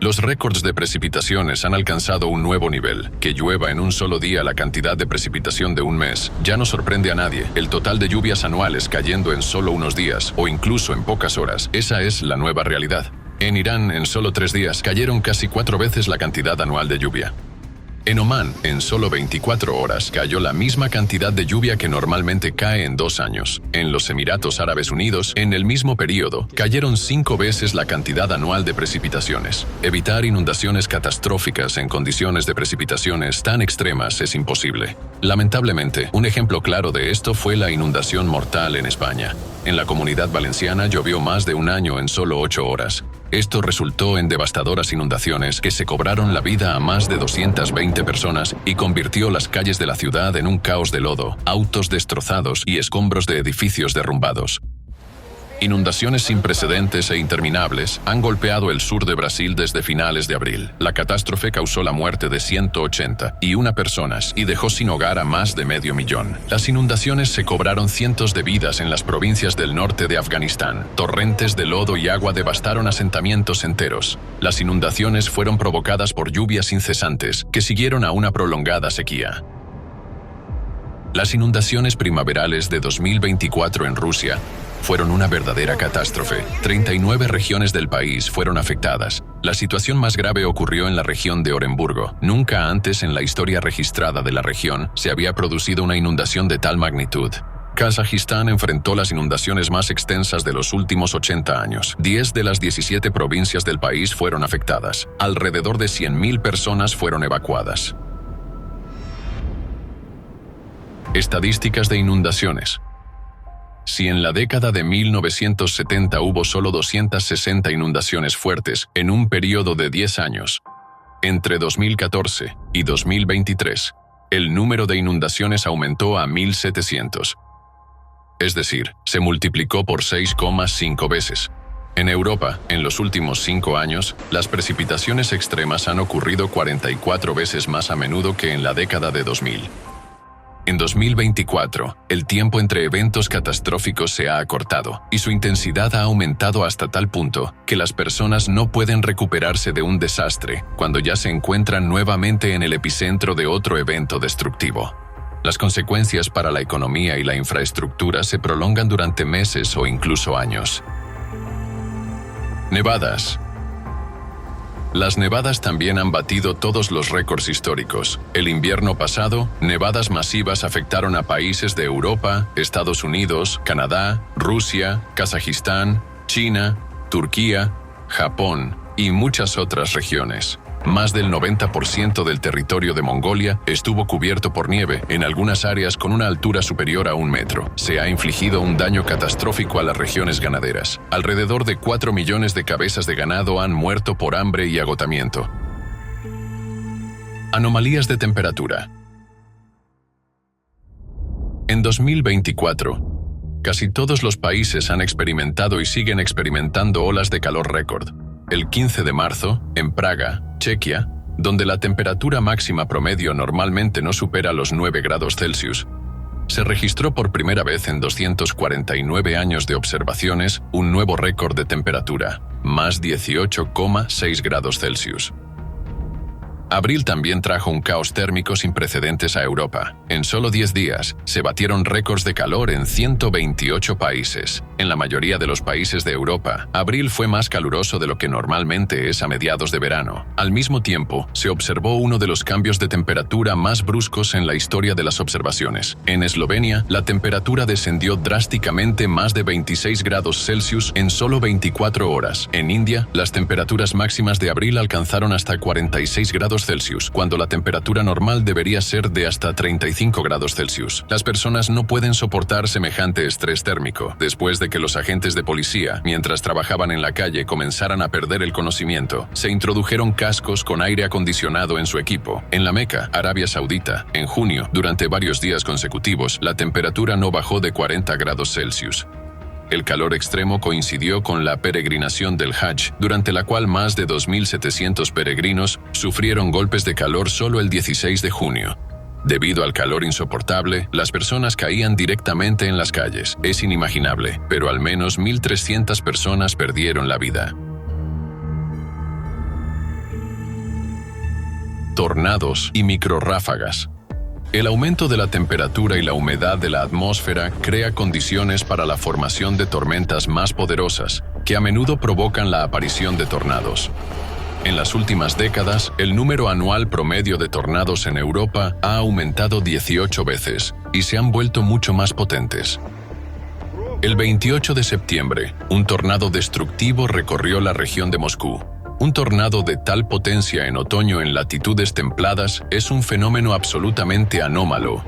Los récords de precipitaciones han alcanzado un nuevo nivel. Que llueva en un solo día la cantidad de precipitación de un mes ya no sorprende a nadie. El total de lluvias anuales cayendo en solo unos días o incluso en pocas horas, esa es la nueva realidad. En Irán, en solo 3 días, cayeron casi 4 veces la cantidad anual de lluvia. En Omán, en solo 24 horas, cayó la misma cantidad de lluvia que normalmente cae en 2 años. En los Emiratos Árabes Unidos, en el mismo periodo, cayeron 5 veces la cantidad anual de precipitaciones. Evitar inundaciones catastróficas en condiciones de precipitaciones tan extremas es imposible. Lamentablemente, un ejemplo claro de esto fue la inundación mortal en España. En la Comunidad Valenciana llovió más de un año en solo 8 horas. Esto resultó en devastadoras inundaciones que se cobraron la vida a más de 220 personas y convirtió las calles de la ciudad en un caos de lodo, autos destrozados y escombros de edificios derrumbados. Inundaciones sin precedentes e interminables han golpeado el sur de Brasil desde finales de abril. La catástrofe causó la muerte de 181 personas y dejó sin hogar a más de 500.000. Las inundaciones se cobraron cientos de vidas en las provincias del norte de Afganistán. Torrentes de lodo y agua devastaron asentamientos enteros. Las inundaciones fueron provocadas por lluvias incesantes que siguieron a una prolongada sequía. Las inundaciones primaverales de 2024 en Rusia fueron una verdadera catástrofe. 39 regiones del país fueron afectadas. La situación más grave ocurrió en la región de Oremburgo. Nunca antes en la historia registrada de la región se había producido una inundación de tal magnitud. Kazajistán enfrentó las inundaciones más extensas de los últimos 80 años. 10 de las 17 provincias del país fueron afectadas. Alrededor de 100.000 personas fueron evacuadas. Estadísticas de inundaciones. Si en la década de 1970 hubo solo 260 inundaciones fuertes en un periodo de 10 años, entre 2014 y 2023, el número de inundaciones aumentó a 1.700. Es decir, se multiplicó por 6,5 veces. En Europa, en los últimos 5 años, las precipitaciones extremas han ocurrido 44 veces más a menudo que en la década de 2000. En 2024, el tiempo entre eventos catastróficos se ha acortado y su intensidad ha aumentado hasta tal punto que las personas no pueden recuperarse de un desastre cuando ya se encuentran nuevamente en el epicentro de otro evento destructivo. Las consecuencias para la economía y la infraestructura se prolongan durante meses o incluso años. Nevadas. Las nevadas también han batido todos los récords históricos. El invierno pasado, nevadas masivas afectaron a países de Europa, Estados Unidos, Canadá, Rusia, Kazajistán, China, Turquía, Japón y muchas otras regiones. Más del 90% del territorio de Mongolia estuvo cubierto por nieve, en algunas áreas con una altura superior a 1 metro. Se ha infligido un daño catastrófico a las regiones ganaderas. Alrededor de 4 millones de cabezas de ganado han muerto por hambre y agotamiento. Anomalías de temperatura. En 2024, casi todos los países han experimentado y siguen experimentando olas de calor récord. El 15 de marzo, en Praga, Chequia, donde la temperatura máxima promedio normalmente no supera los 9 grados Celsius, se registró por primera vez en 249 años de observaciones un nuevo récord de temperatura, más 18,6 grados Celsius. Abril también trajo un caos térmico sin precedentes a Europa. En solo 10 días, se batieron récords de calor en 128 países. En la mayoría de los países de Europa, abril fue más caluroso de lo que normalmente es a mediados de verano. Al mismo tiempo, se observó uno de los cambios de temperatura más bruscos en la historia de las observaciones. En Eslovenia, la temperatura descendió drásticamente más de 26 grados Celsius en solo 24 horas. En India, las temperaturas máximas de abril alcanzaron hasta 46 grados Celsius, cuando la temperatura normal debería ser de hasta 35 grados Celsius. Las personas no pueden soportar semejante estrés térmico. Después de que los agentes de policía, mientras trabajaban en la calle, comenzaran a perder el conocimiento, se introdujeron cascos con aire acondicionado en su equipo. En la Meca, Arabia Saudita, en junio, durante varios días consecutivos, la temperatura no bajó de 40 grados Celsius. El calor extremo coincidió con la peregrinación del Hajj, durante la cual más de 2.700 peregrinos sufrieron golpes de calor solo el 16 de junio. Debido al calor insoportable, las personas caían directamente en las calles. Es inimaginable, pero al menos 1.300 personas perdieron la vida. Tornados y microrráfagas. El aumento de la temperatura y la humedad de la atmósfera crea condiciones para la formación de tormentas más poderosas, que a menudo provocan la aparición de tornados. En las últimas décadas, el número anual promedio de tornados en Europa ha aumentado 18 veces y se han vuelto mucho más potentes. El 28 de septiembre, un tornado destructivo recorrió la región de Moscú. Un tornado de tal potencia en otoño en latitudes templadas es un fenómeno absolutamente anómalo.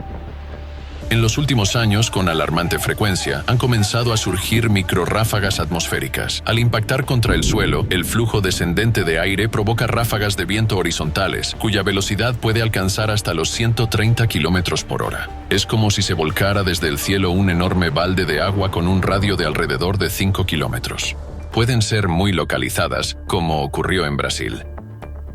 En los últimos años, con alarmante frecuencia, han comenzado a surgir microrráfagas atmosféricas. Al impactar contra el suelo, el flujo descendente de aire provoca ráfagas de viento horizontales, cuya velocidad puede alcanzar hasta los 130 km por hora. Es como si se volcara desde el cielo un enorme balde de agua con un radio de alrededor de 5 kilómetros. Pueden ser muy localizadas, como ocurrió en Brasil.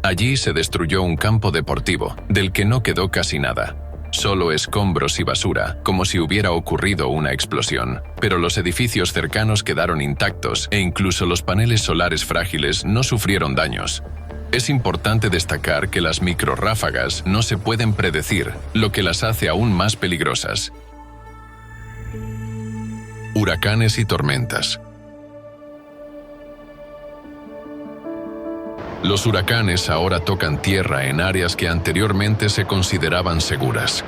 Allí se destruyó un campo deportivo, del que no quedó casi nada. Solo escombros y basura, como si hubiera ocurrido una explosión. Pero los edificios cercanos quedaron intactos e incluso los paneles solares frágiles no sufrieron daños. Es importante destacar que las microrráfagas no se pueden predecir, lo que las hace aún más peligrosas. Huracanes y tormentas. Los huracanes ahora tocan tierra en áreas que anteriormente se consideraban seguras.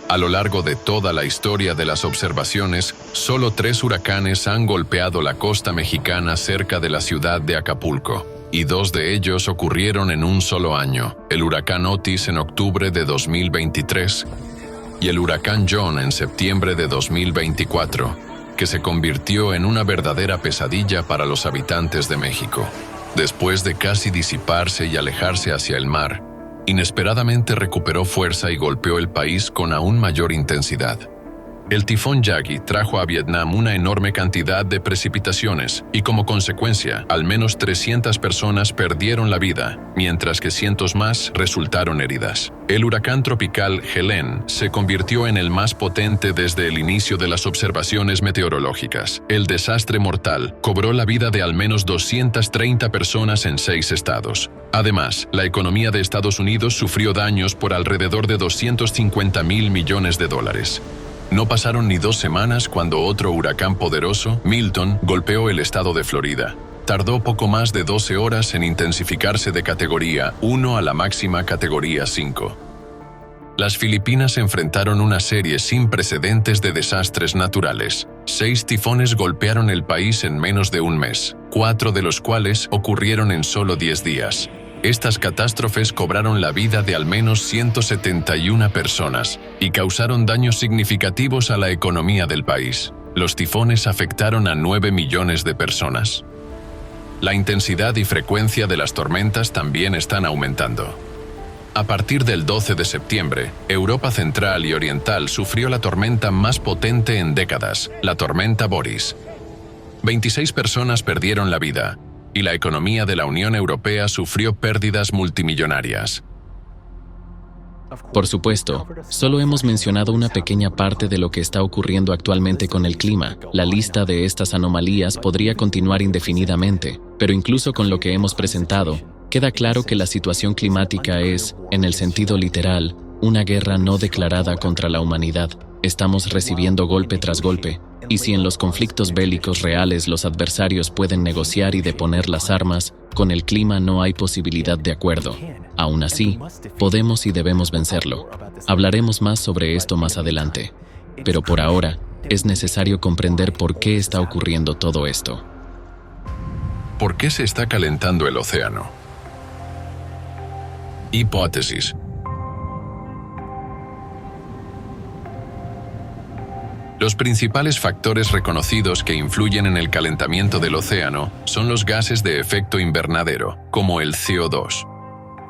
A lo largo de toda la historia de las observaciones, solo 3 huracanes han golpeado la costa mexicana cerca de la ciudad de Acapulco, y 2 de ellos ocurrieron en un solo año: el huracán Otis en octubre de 2023 y el huracán John en septiembre de 2024, que se convirtió en una verdadera pesadilla para los habitantes de México. Después de casi disiparse y alejarse hacia el mar, inesperadamente recuperó fuerza y golpeó el país con aún mayor intensidad. El tifón Yagi trajo a Vietnam una enorme cantidad de precipitaciones y como consecuencia, al menos 300 personas perdieron la vida, mientras que cientos más resultaron heridas. El huracán tropical Helene se convirtió en el más potente desde el inicio de las observaciones meteorológicas. El desastre mortal cobró la vida de al menos 230 personas en 6 estados. Además, la economía de Estados Unidos sufrió daños por alrededor de $250.000 millones. No pasaron ni 2 semanas cuando otro huracán poderoso, Milton, golpeó el estado de Florida. Tardó poco más de 12 horas en intensificarse de categoría 1 a la máxima categoría 5. Las Filipinas enfrentaron una serie sin precedentes de desastres naturales. 6 tifones golpearon el país en menos de un mes, 4 de los cuales ocurrieron en solo 10 días. Estas catástrofes cobraron la vida de al menos 171 personas y causaron daños significativos a la economía del país. Los tifones afectaron a 9 millones de personas. La intensidad y frecuencia de las tormentas también están aumentando. A partir del 12 de septiembre, Europa Central y Oriental sufrió la tormenta más potente en décadas, la tormenta Boris. 26 personas perdieron la vida, y la economía de la Unión Europea sufrió pérdidas multimillonarias. Por supuesto, solo hemos mencionado una pequeña parte de lo que está ocurriendo actualmente con el clima. La lista de estas anomalías podría continuar indefinidamente, pero incluso con lo que hemos presentado, queda claro que la situación climática es, en el sentido literal, una guerra no declarada contra la humanidad. Estamos recibiendo golpe tras golpe, y si en los conflictos bélicos reales los adversarios pueden negociar y deponer las armas, con el clima no hay posibilidad de acuerdo. Aún así, podemos y debemos vencerlo. Hablaremos más sobre esto más adelante. Pero por ahora, es necesario comprender por qué está ocurriendo todo esto. ¿Por qué se está calentando el océano? Hipótesis. Los principales factores reconocidos que influyen en el calentamiento del océano son los gases de efecto invernadero, como el CO2.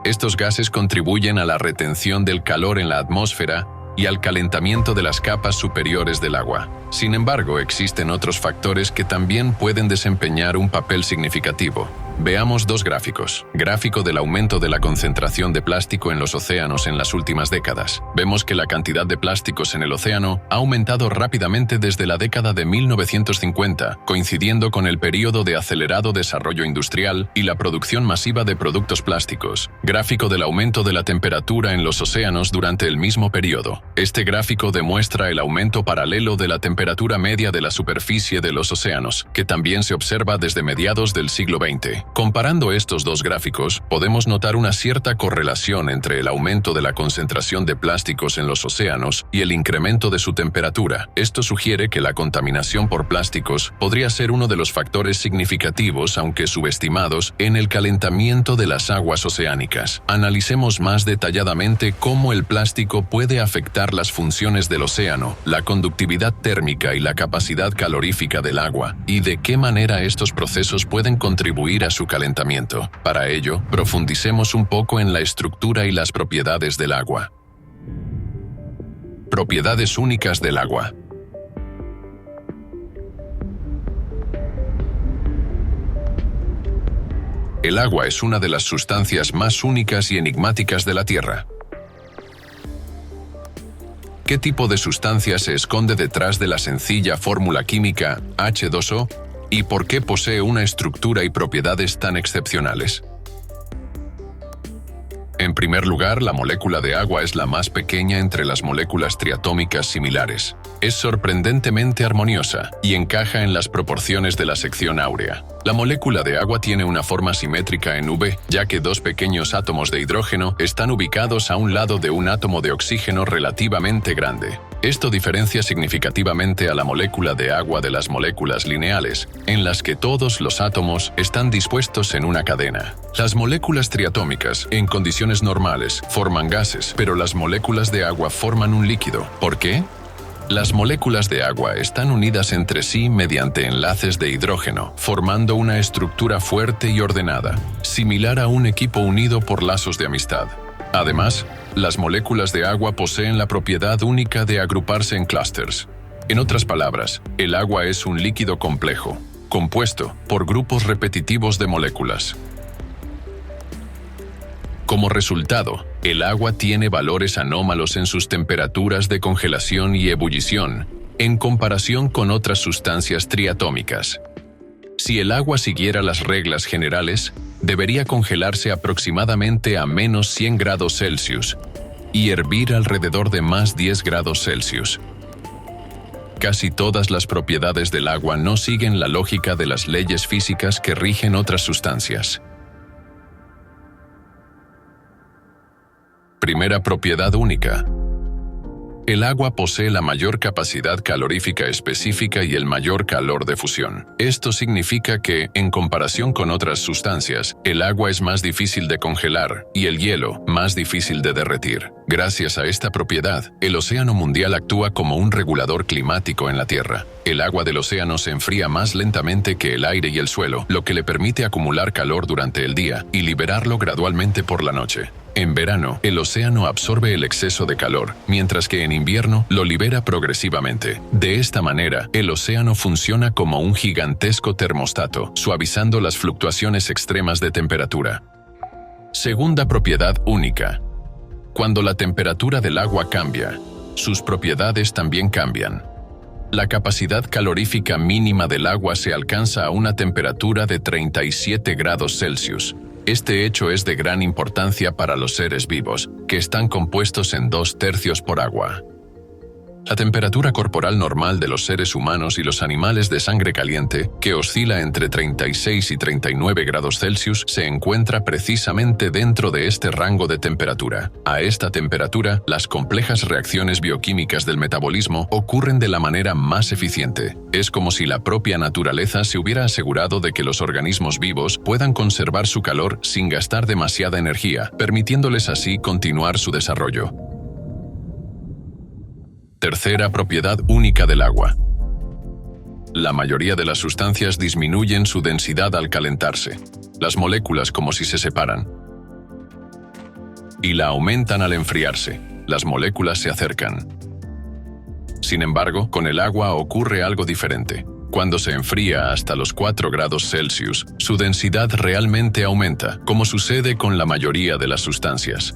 Estos gases contribuyen a la retención del calor en la atmósfera y al calentamiento de las capas superiores del agua. Sin embargo, existen otros factores que también pueden desempeñar un papel significativo. Veamos 2 gráficos. Gráfico del aumento de la concentración de plástico en los océanos en las últimas décadas. Vemos que la cantidad de plásticos en el océano ha aumentado rápidamente desde la década de 1950, coincidiendo con el período de acelerado desarrollo industrial y la producción masiva de productos plásticos. Gráfico del aumento de la temperatura en los océanos durante el mismo período. Este gráfico demuestra el aumento paralelo de la temperatura media de la superficie de los océanos, que también se observa desde mediados del siglo XX. Comparando estos 2 gráficos, podemos notar una cierta correlación entre el aumento de la concentración de plásticos en los océanos y el incremento de su temperatura. Esto sugiere que la contaminación por plásticos podría ser uno de los factores significativos, aunque subestimados, en el calentamiento de las aguas oceánicas. Analicemos más detalladamente cómo el plástico puede afectar las funciones del océano, la conductividad térmica y la capacidad calorífica del agua, y de qué manera estos procesos pueden contribuir a su calentamiento. Para ello, profundicemos un poco en la estructura y las propiedades del agua. Propiedades únicas del agua. El agua es una de las sustancias más únicas y enigmáticas de la Tierra. ¿Qué tipo de sustancia se esconde detrás de la sencilla fórmula química H2O? ¿Y por qué posee una estructura y propiedades tan excepcionales? En primer lugar, la molécula de agua es la más pequeña entre las moléculas triatómicas similares. Es sorprendentemente armoniosa y encaja en las proporciones de la sección áurea. La molécula de agua tiene una forma simétrica en V, ya que 2 pequeños átomos de hidrógeno están ubicados a un lado de un átomo de oxígeno relativamente grande. Esto diferencia significativamente a la molécula de agua de las moléculas lineales, en las que todos los átomos están dispuestos en una cadena. Las moléculas triatómicas, en condiciones normales, forman gases, pero las moléculas de agua forman un líquido. ¿Por qué? Las moléculas de agua están unidas entre sí mediante enlaces de hidrógeno, formando una estructura fuerte y ordenada, similar a un equipo unido por lazos de amistad. Además, las moléculas de agua poseen la propiedad única de agruparse en clústeres. En otras palabras, el agua es un líquido complejo, compuesto por grupos repetitivos de moléculas. Como resultado, el agua tiene valores anómalos en sus temperaturas de congelación y ebullición, en comparación con otras sustancias triatómicas. Si el agua siguiera las reglas generales, debería congelarse aproximadamente a menos 100 grados Celsius y hervir alrededor de más 10 grados Celsius. Casi todas las propiedades del agua no siguen la lógica de las leyes físicas que rigen otras sustancias. Primera propiedad única. El agua posee la mayor capacidad calorífica específica y el mayor calor de fusión. Esto significa que, en comparación con otras sustancias, el agua es más difícil de congelar y el hielo más difícil de derretir. Gracias a esta propiedad, el océano mundial actúa como un regulador climático en la Tierra. El agua del océano se enfría más lentamente que el aire y el suelo, lo que le permite acumular calor durante el día y liberarlo gradualmente por la noche. En verano, el océano absorbe el exceso de calor, mientras que en invierno lo libera progresivamente. De esta manera, el océano funciona como un gigantesco termostato, suavizando las fluctuaciones extremas de temperatura. Segunda propiedad única. Cuando la temperatura del agua cambia, sus propiedades también cambian. La capacidad calorífica mínima del agua se alcanza a una temperatura de 37 grados Celsius. Este hecho es de gran importancia para los seres vivos, que están compuestos en 2/3 por agua. La temperatura corporal normal de los seres humanos y los animales de sangre caliente, que oscila entre 36 y 39 grados Celsius, se encuentra precisamente dentro de este rango de temperatura. A esta temperatura, las complejas reacciones bioquímicas del metabolismo ocurren de la manera más eficiente. Es como si la propia naturaleza se hubiera asegurado de que los organismos vivos puedan conservar su calor sin gastar demasiada energía, permitiéndoles así continuar su desarrollo. Tercera propiedad única del agua. La mayoría de las sustancias disminuyen su densidad al calentarse. Las moléculas como si se separan. Y la aumentan al enfriarse. Las moléculas se acercan. Sin embargo, con el agua ocurre algo diferente. Cuando se enfría hasta los 4 grados Celsius, su densidad realmente aumenta, como sucede con la mayoría de las sustancias.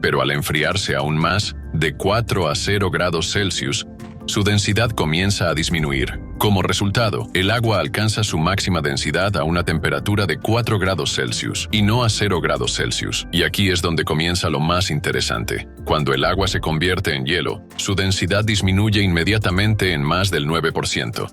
Pero al enfriarse aún más, de 4 a 0 grados Celsius, su densidad comienza a disminuir. Como resultado, el agua alcanza su máxima densidad a una temperatura de 4 grados Celsius y no a 0 grados Celsius. Y aquí es donde comienza lo más interesante. Cuando el agua se convierte en hielo, su densidad disminuye inmediatamente en más del 9%.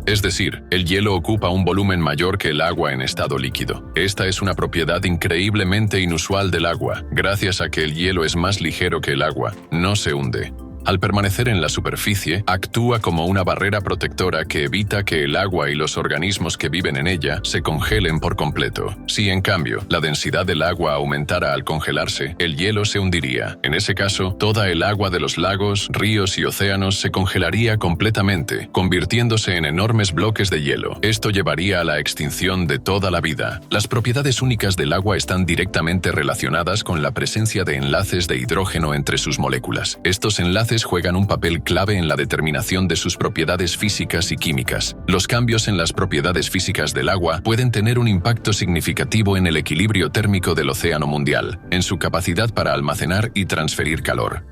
Es decir, el hielo ocupa un volumen mayor que el agua en estado líquido. Esta es una propiedad increíblemente inusual del agua. Gracias a que el hielo es más ligero que el agua, no se hunde. Al permanecer en la superficie, actúa como una barrera protectora que evita que el agua y los organismos que viven en ella se congelen por completo. Si, en cambio, la densidad del agua aumentara al congelarse, el hielo se hundiría. En ese caso, toda el agua de los lagos, ríos y océanos se congelaría completamente, convirtiéndose en enormes bloques de hielo. Esto llevaría a la extinción de toda la vida. Las propiedades únicas del agua están directamente relacionadas con la presencia de enlaces de hidrógeno entre sus moléculas. Estos enlaces juegan un papel clave en la determinación de sus propiedades físicas y químicas. Los cambios en las propiedades físicas del agua pueden tener un impacto significativo en el equilibrio térmico del océano mundial, en su capacidad para almacenar y transferir calor.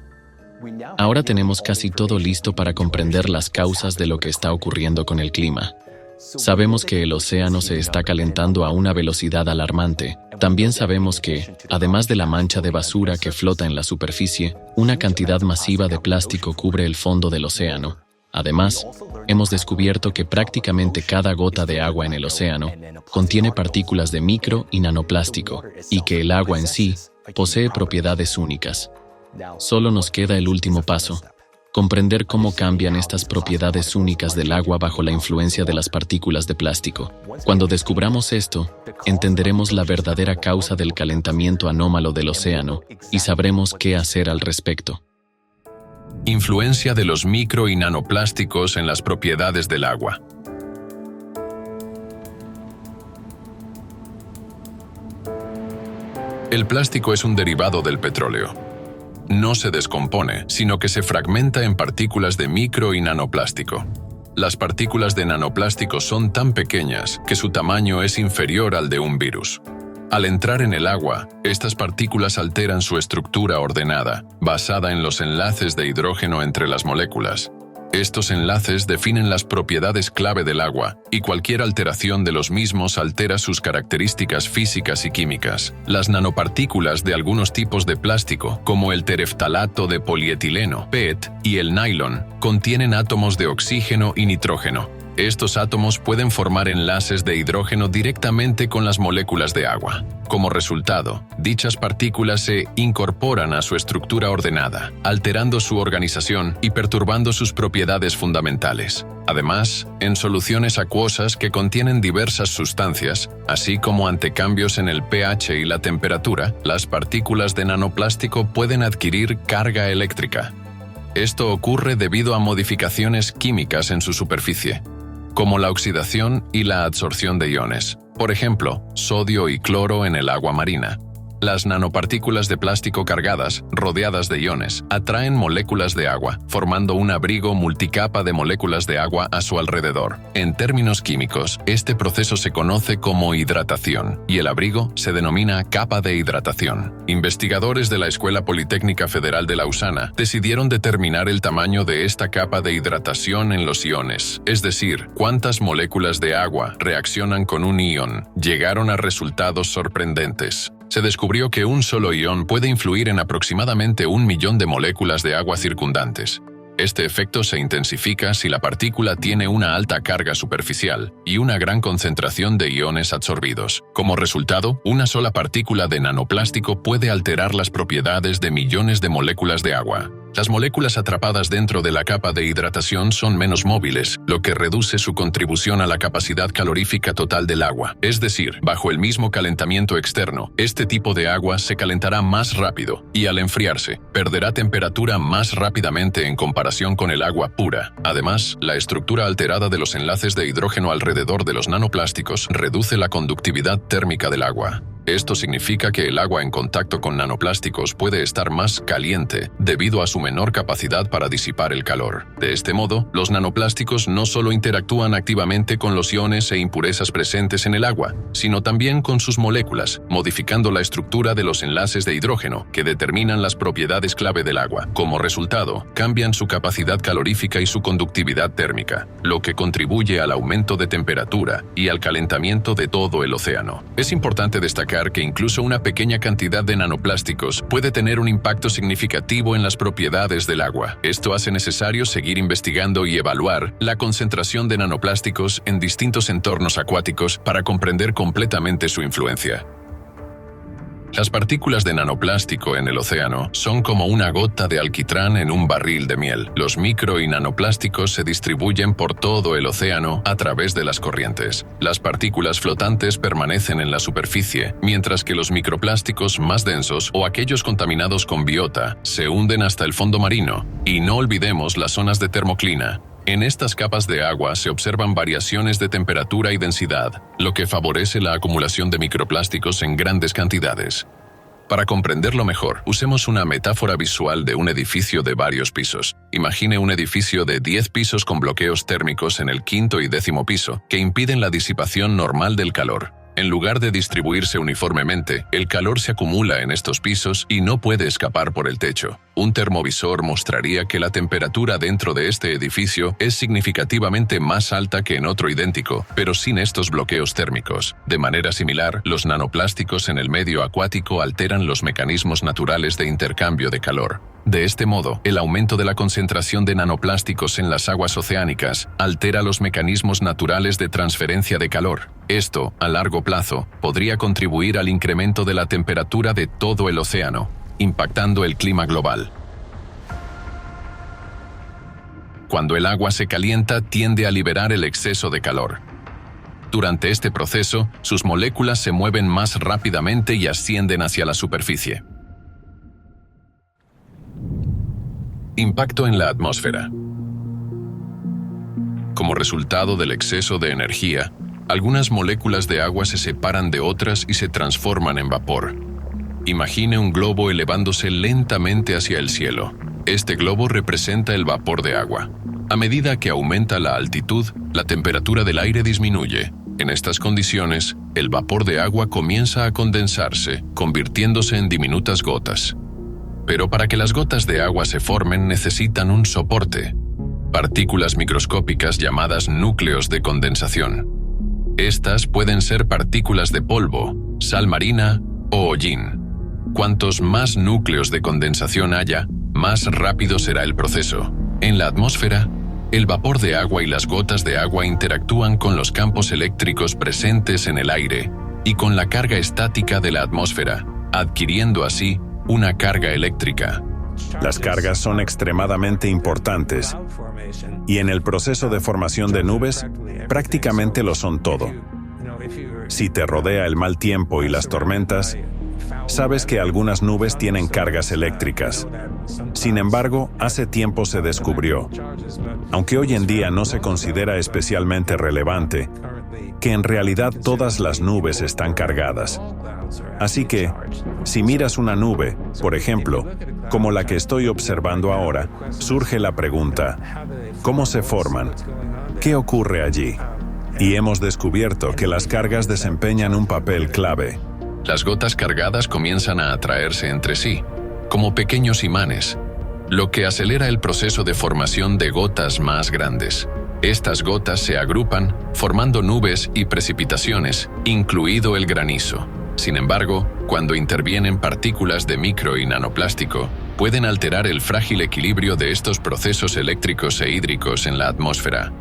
Ahora tenemos casi todo listo para comprender las causas de lo que está ocurriendo con el clima. Sabemos que el océano se está calentando a una velocidad alarmante. También sabemos que, además de la mancha de basura que flota en la superficie, una cantidad masiva de plástico cubre el fondo del océano. Además, hemos descubierto que prácticamente cada gota de agua en el océano contiene partículas de micro y nanoplástico, y que el agua en sí posee propiedades únicas. Solo nos queda el último paso: comprender cómo cambian estas propiedades únicas del agua bajo la influencia de las partículas de plástico. Cuando descubramos esto, entenderemos la verdadera causa del calentamiento anómalo del océano y sabremos qué hacer al respecto. Influencia de los micro y nanoplásticos en las propiedades del agua. El plástico es un derivado del petróleo. no se descompone, sino que se fragmenta en partículas de micro y nanoplástico. Las partículas de nanoplástico son tan pequeñas que su tamaño es inferior al de un virus. Al entrar en el agua, estas partículas alteran su estructura ordenada, basada en los enlaces de hidrógeno entre las moléculas. Estos enlaces definen las propiedades clave del agua, y cualquier alteración de los mismos altera sus características físicas y químicas. Las nanopartículas de algunos tipos de plástico, como el tereftalato de polietileno, PET, y el nylon, contienen átomos de oxígeno y nitrógeno. Estos átomos pueden formar enlaces de hidrógeno directamente con las moléculas de agua. Como resultado, dichas partículas se incorporan a su estructura ordenada, alterando su organización y perturbando sus propiedades fundamentales. Además, en soluciones acuosas que contienen diversas sustancias, así como ante cambios en el pH y la temperatura, las partículas de nanoplástico pueden adquirir carga eléctrica. Esto ocurre debido a modificaciones químicas en su superficie, como la oxidación y la adsorción de iones, por ejemplo, sodio y cloro en el agua marina. Las nanopartículas de plástico cargadas, rodeadas de iones, atraen moléculas de agua, formando un abrigo multicapa de moléculas de agua a su alrededor. En términos químicos, este proceso se conoce como hidratación, y el abrigo se denomina capa de hidratación. Investigadores de la Escuela Politécnica Federal de Lausana decidieron determinar el tamaño de esta capa de hidratación en los iones, es decir, cuántas moléculas de agua reaccionan con un ion. Llegaron a resultados sorprendentes. Se descubrió que un solo ion puede influir en aproximadamente 1 millón de moléculas de agua circundantes. Este efecto se intensifica si la partícula tiene una alta carga superficial y una gran concentración de iones absorbidos. Como resultado, una sola partícula de nanoplástico puede alterar las propiedades de millones de moléculas de agua. Las moléculas atrapadas dentro de la capa de hidratación son menos móviles, lo que reduce su contribución a la capacidad calorífica total del agua. Es decir, bajo el mismo calentamiento externo, este tipo de agua se calentará más rápido y al enfriarse, perderá temperatura más rápidamente en comparación con el agua pura. Además, la estructura alterada de los enlaces de hidrógeno alrededor de los nanoplásticos reduce la conductividad térmica del agua. Esto significa que el agua en contacto con nanoplásticos puede estar más caliente debido a su menor capacidad para disipar el calor. De este modo, los nanoplásticos no solo interactúan activamente con los iones e impurezas presentes en el agua, sino también con sus moléculas, modificando la estructura de los enlaces de hidrógeno que determinan las propiedades clave del agua. Como resultado, cambian su capacidad calorífica y su conductividad térmica, lo que contribuye al aumento de temperatura y al calentamiento de todo el océano. Es importante destacar que incluso una pequeña cantidad de nanoplásticos puede tener un impacto significativo en las propiedades del agua. Esto hace necesario seguir investigando y evaluar la concentración de nanoplásticos en distintos entornos acuáticos para comprender completamente su influencia. Las partículas de nanoplástico en el océano son como una gota de alquitrán en un barril de miel. Los micro y nanoplásticos se distribuyen por todo el océano a través de las corrientes. Las partículas flotantes permanecen en la superficie, mientras que los microplásticos más densos o aquellos contaminados con biota se hunden hasta el fondo marino. Y no olvidemos las zonas de termoclina. En estas capas de agua se observan variaciones de temperatura y densidad, lo que favorece la acumulación de microplásticos en grandes cantidades. Para comprenderlo mejor, usemos una metáfora visual de un edificio de varios pisos. Imagine un edificio de 10 pisos con bloqueos térmicos en el 5º y 10º piso, que impiden la disipación normal del calor. En lugar de distribuirse uniformemente, el calor se acumula en estos pisos y no puede escapar por el techo. Un termovisor mostraría que la temperatura dentro de este edificio es significativamente más alta que en otro idéntico, pero sin estos bloqueos térmicos. De manera similar, los nanoplásticos en el medio acuático alteran los mecanismos naturales de intercambio de calor. De este modo, el aumento de la concentración de nanoplásticos en las aguas oceánicas altera los mecanismos naturales de transferencia de calor. Esto, a largo plazo, podría contribuir al incremento de la temperatura de todo el océano, impactando el clima global. Cuando el agua se calienta, tiende a liberar el exceso de calor. Durante este proceso, sus moléculas se mueven más rápidamente y ascienden hacia la superficie. Impacto en la atmósfera. Como resultado del exceso de energía, algunas moléculas de agua se separan de otras y se transforman en vapor. Imagine un globo elevándose lentamente hacia el cielo. Este globo representa el vapor de agua. A medida que aumenta la altitud, la temperatura del aire disminuye. En estas condiciones, el vapor de agua comienza a condensarse, convirtiéndose en diminutas gotas. Pero para que las gotas de agua se formen necesitan un soporte, partículas microscópicas llamadas núcleos de condensación. Estas pueden ser partículas de polvo, sal marina o hollín. Cuantos más núcleos de condensación haya, más rápido será el proceso. En la atmósfera, el vapor de agua y las gotas de agua interactúan con los campos eléctricos presentes en el aire y con la carga estática de la atmósfera, adquiriendo así una carga eléctrica. Las cargas son extremadamente importantes y en el proceso de formación de nubes prácticamente lo son todo. Si te rodea el mal tiempo y las tormentas, sabes que algunas nubes tienen cargas eléctricas. Sin embargo, hace tiempo se descubrió, aunque hoy en día no se considera especialmente relevante, que en realidad todas las nubes están cargadas. Así que, si miras una nube, por ejemplo, como la que estoy observando ahora, surge la pregunta, ¿cómo se forman? ¿Qué ocurre allí? Y hemos descubierto que las cargas desempeñan un papel clave. Las gotas cargadas comienzan a atraerse entre sí, como pequeños imanes, lo que acelera el proceso de formación de gotas más grandes. Estas gotas se agrupan, formando nubes y precipitaciones, incluido el granizo. Sin embargo, cuando intervienen partículas de micro y nanoplástico, pueden alterar el frágil equilibrio de estos procesos eléctricos e hídricos en la atmósfera.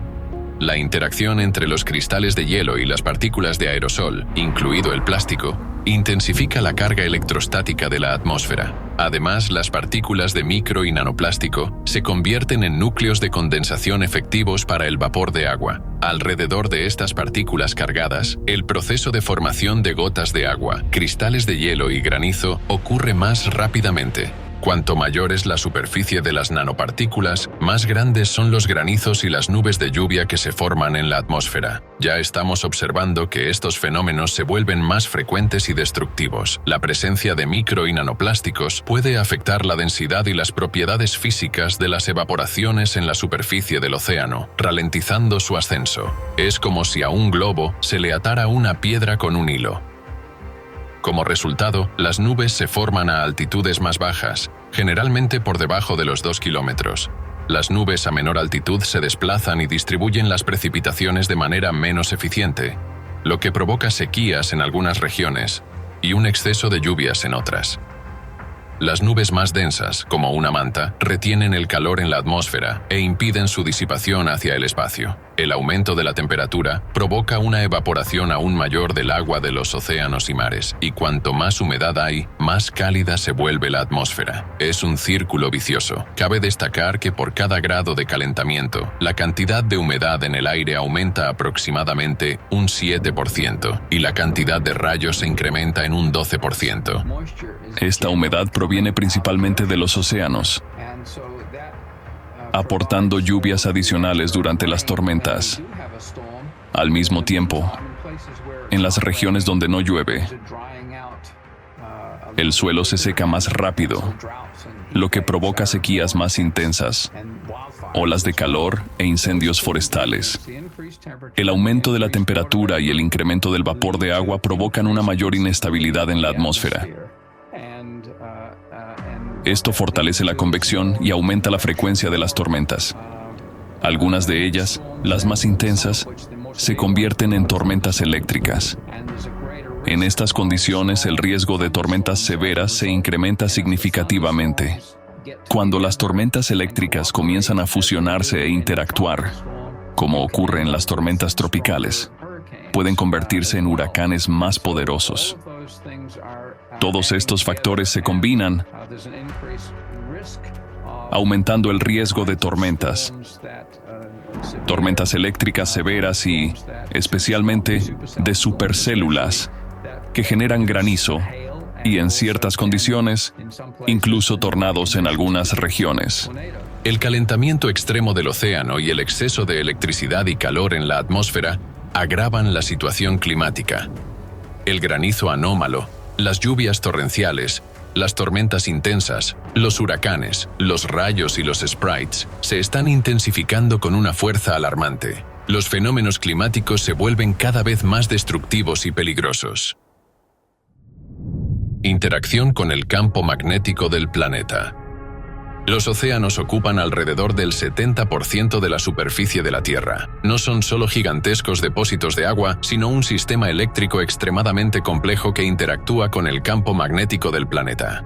La interacción entre los cristales de hielo y las partículas de aerosol, incluido el plástico, intensifica la carga electrostática de la atmósfera. Además, las partículas de micro y nanoplástico se convierten en núcleos de condensación efectivos para el vapor de agua. Alrededor de estas partículas cargadas, el proceso de formación de gotas de agua, cristales de hielo y granizo ocurre más rápidamente. Cuanto mayor es la superficie de las nanopartículas, más grandes son los granizos y las nubes de lluvia que se forman en la atmósfera. Ya estamos observando que estos fenómenos se vuelven más frecuentes y destructivos. La presencia de micro y nanoplásticos puede afectar la densidad y las propiedades físicas de las evaporaciones en la superficie del océano, ralentizando su ascenso. Es como si a un globo se le atara una piedra con un hilo. Como resultado, las nubes se forman a altitudes más bajas, generalmente por debajo de los 2 kilómetros. Las nubes a menor altitud se desplazan y distribuyen las precipitaciones de manera menos eficiente, lo que provoca sequías en algunas regiones y un exceso de lluvias en otras. Las nubes más densas, como una manta, retienen el calor en la atmósfera e impiden su disipación hacia el espacio. El aumento de la temperatura provoca una evaporación aún mayor del agua de los océanos y mares, y cuanto más humedad hay, más cálida se vuelve la atmósfera. Es un círculo vicioso. Cabe destacar que por cada grado de calentamiento, la cantidad de humedad en el aire aumenta aproximadamente un 7% y la cantidad de rayos se incrementa en un 12%. Esta humedad proviene principalmente de los océanos, aportando lluvias adicionales durante las tormentas. Al mismo tiempo, en las regiones donde no llueve, el suelo se seca más rápido, lo que provoca sequías más intensas, olas de calor e incendios forestales. El aumento de la temperatura y el incremento del vapor de agua provocan una mayor inestabilidad en la atmósfera. Esto fortalece la convección y aumenta la frecuencia de las tormentas. Algunas de ellas, las más intensas, se convierten en tormentas eléctricas. En estas condiciones, el riesgo de tormentas severas se incrementa significativamente. Cuando las tormentas eléctricas comienzan a fusionarse e interactuar, como ocurre en las tormentas tropicales, pueden convertirse en huracanes más poderosos. Todos estos factores se combinan, aumentando el riesgo de tormentas eléctricas severas y, especialmente, de supercélulas, que generan granizo y, en ciertas condiciones, incluso tornados en algunas regiones. El calentamiento extremo del océano y el exceso de electricidad y calor en la atmósfera agravan la situación climática. El granizo anómalo, Las lluvias torrenciales, las tormentas intensas, los huracanes, los rayos y los sprites se están intensificando con una fuerza alarmante. Los fenómenos climáticos se vuelven cada vez más destructivos y peligrosos. Interacción con el campo magnético del planeta. Los océanos ocupan alrededor del 70% de la superficie de la Tierra. No son solo gigantescos depósitos de agua, sino un sistema eléctrico extremadamente complejo que interactúa con el campo magnético del planeta.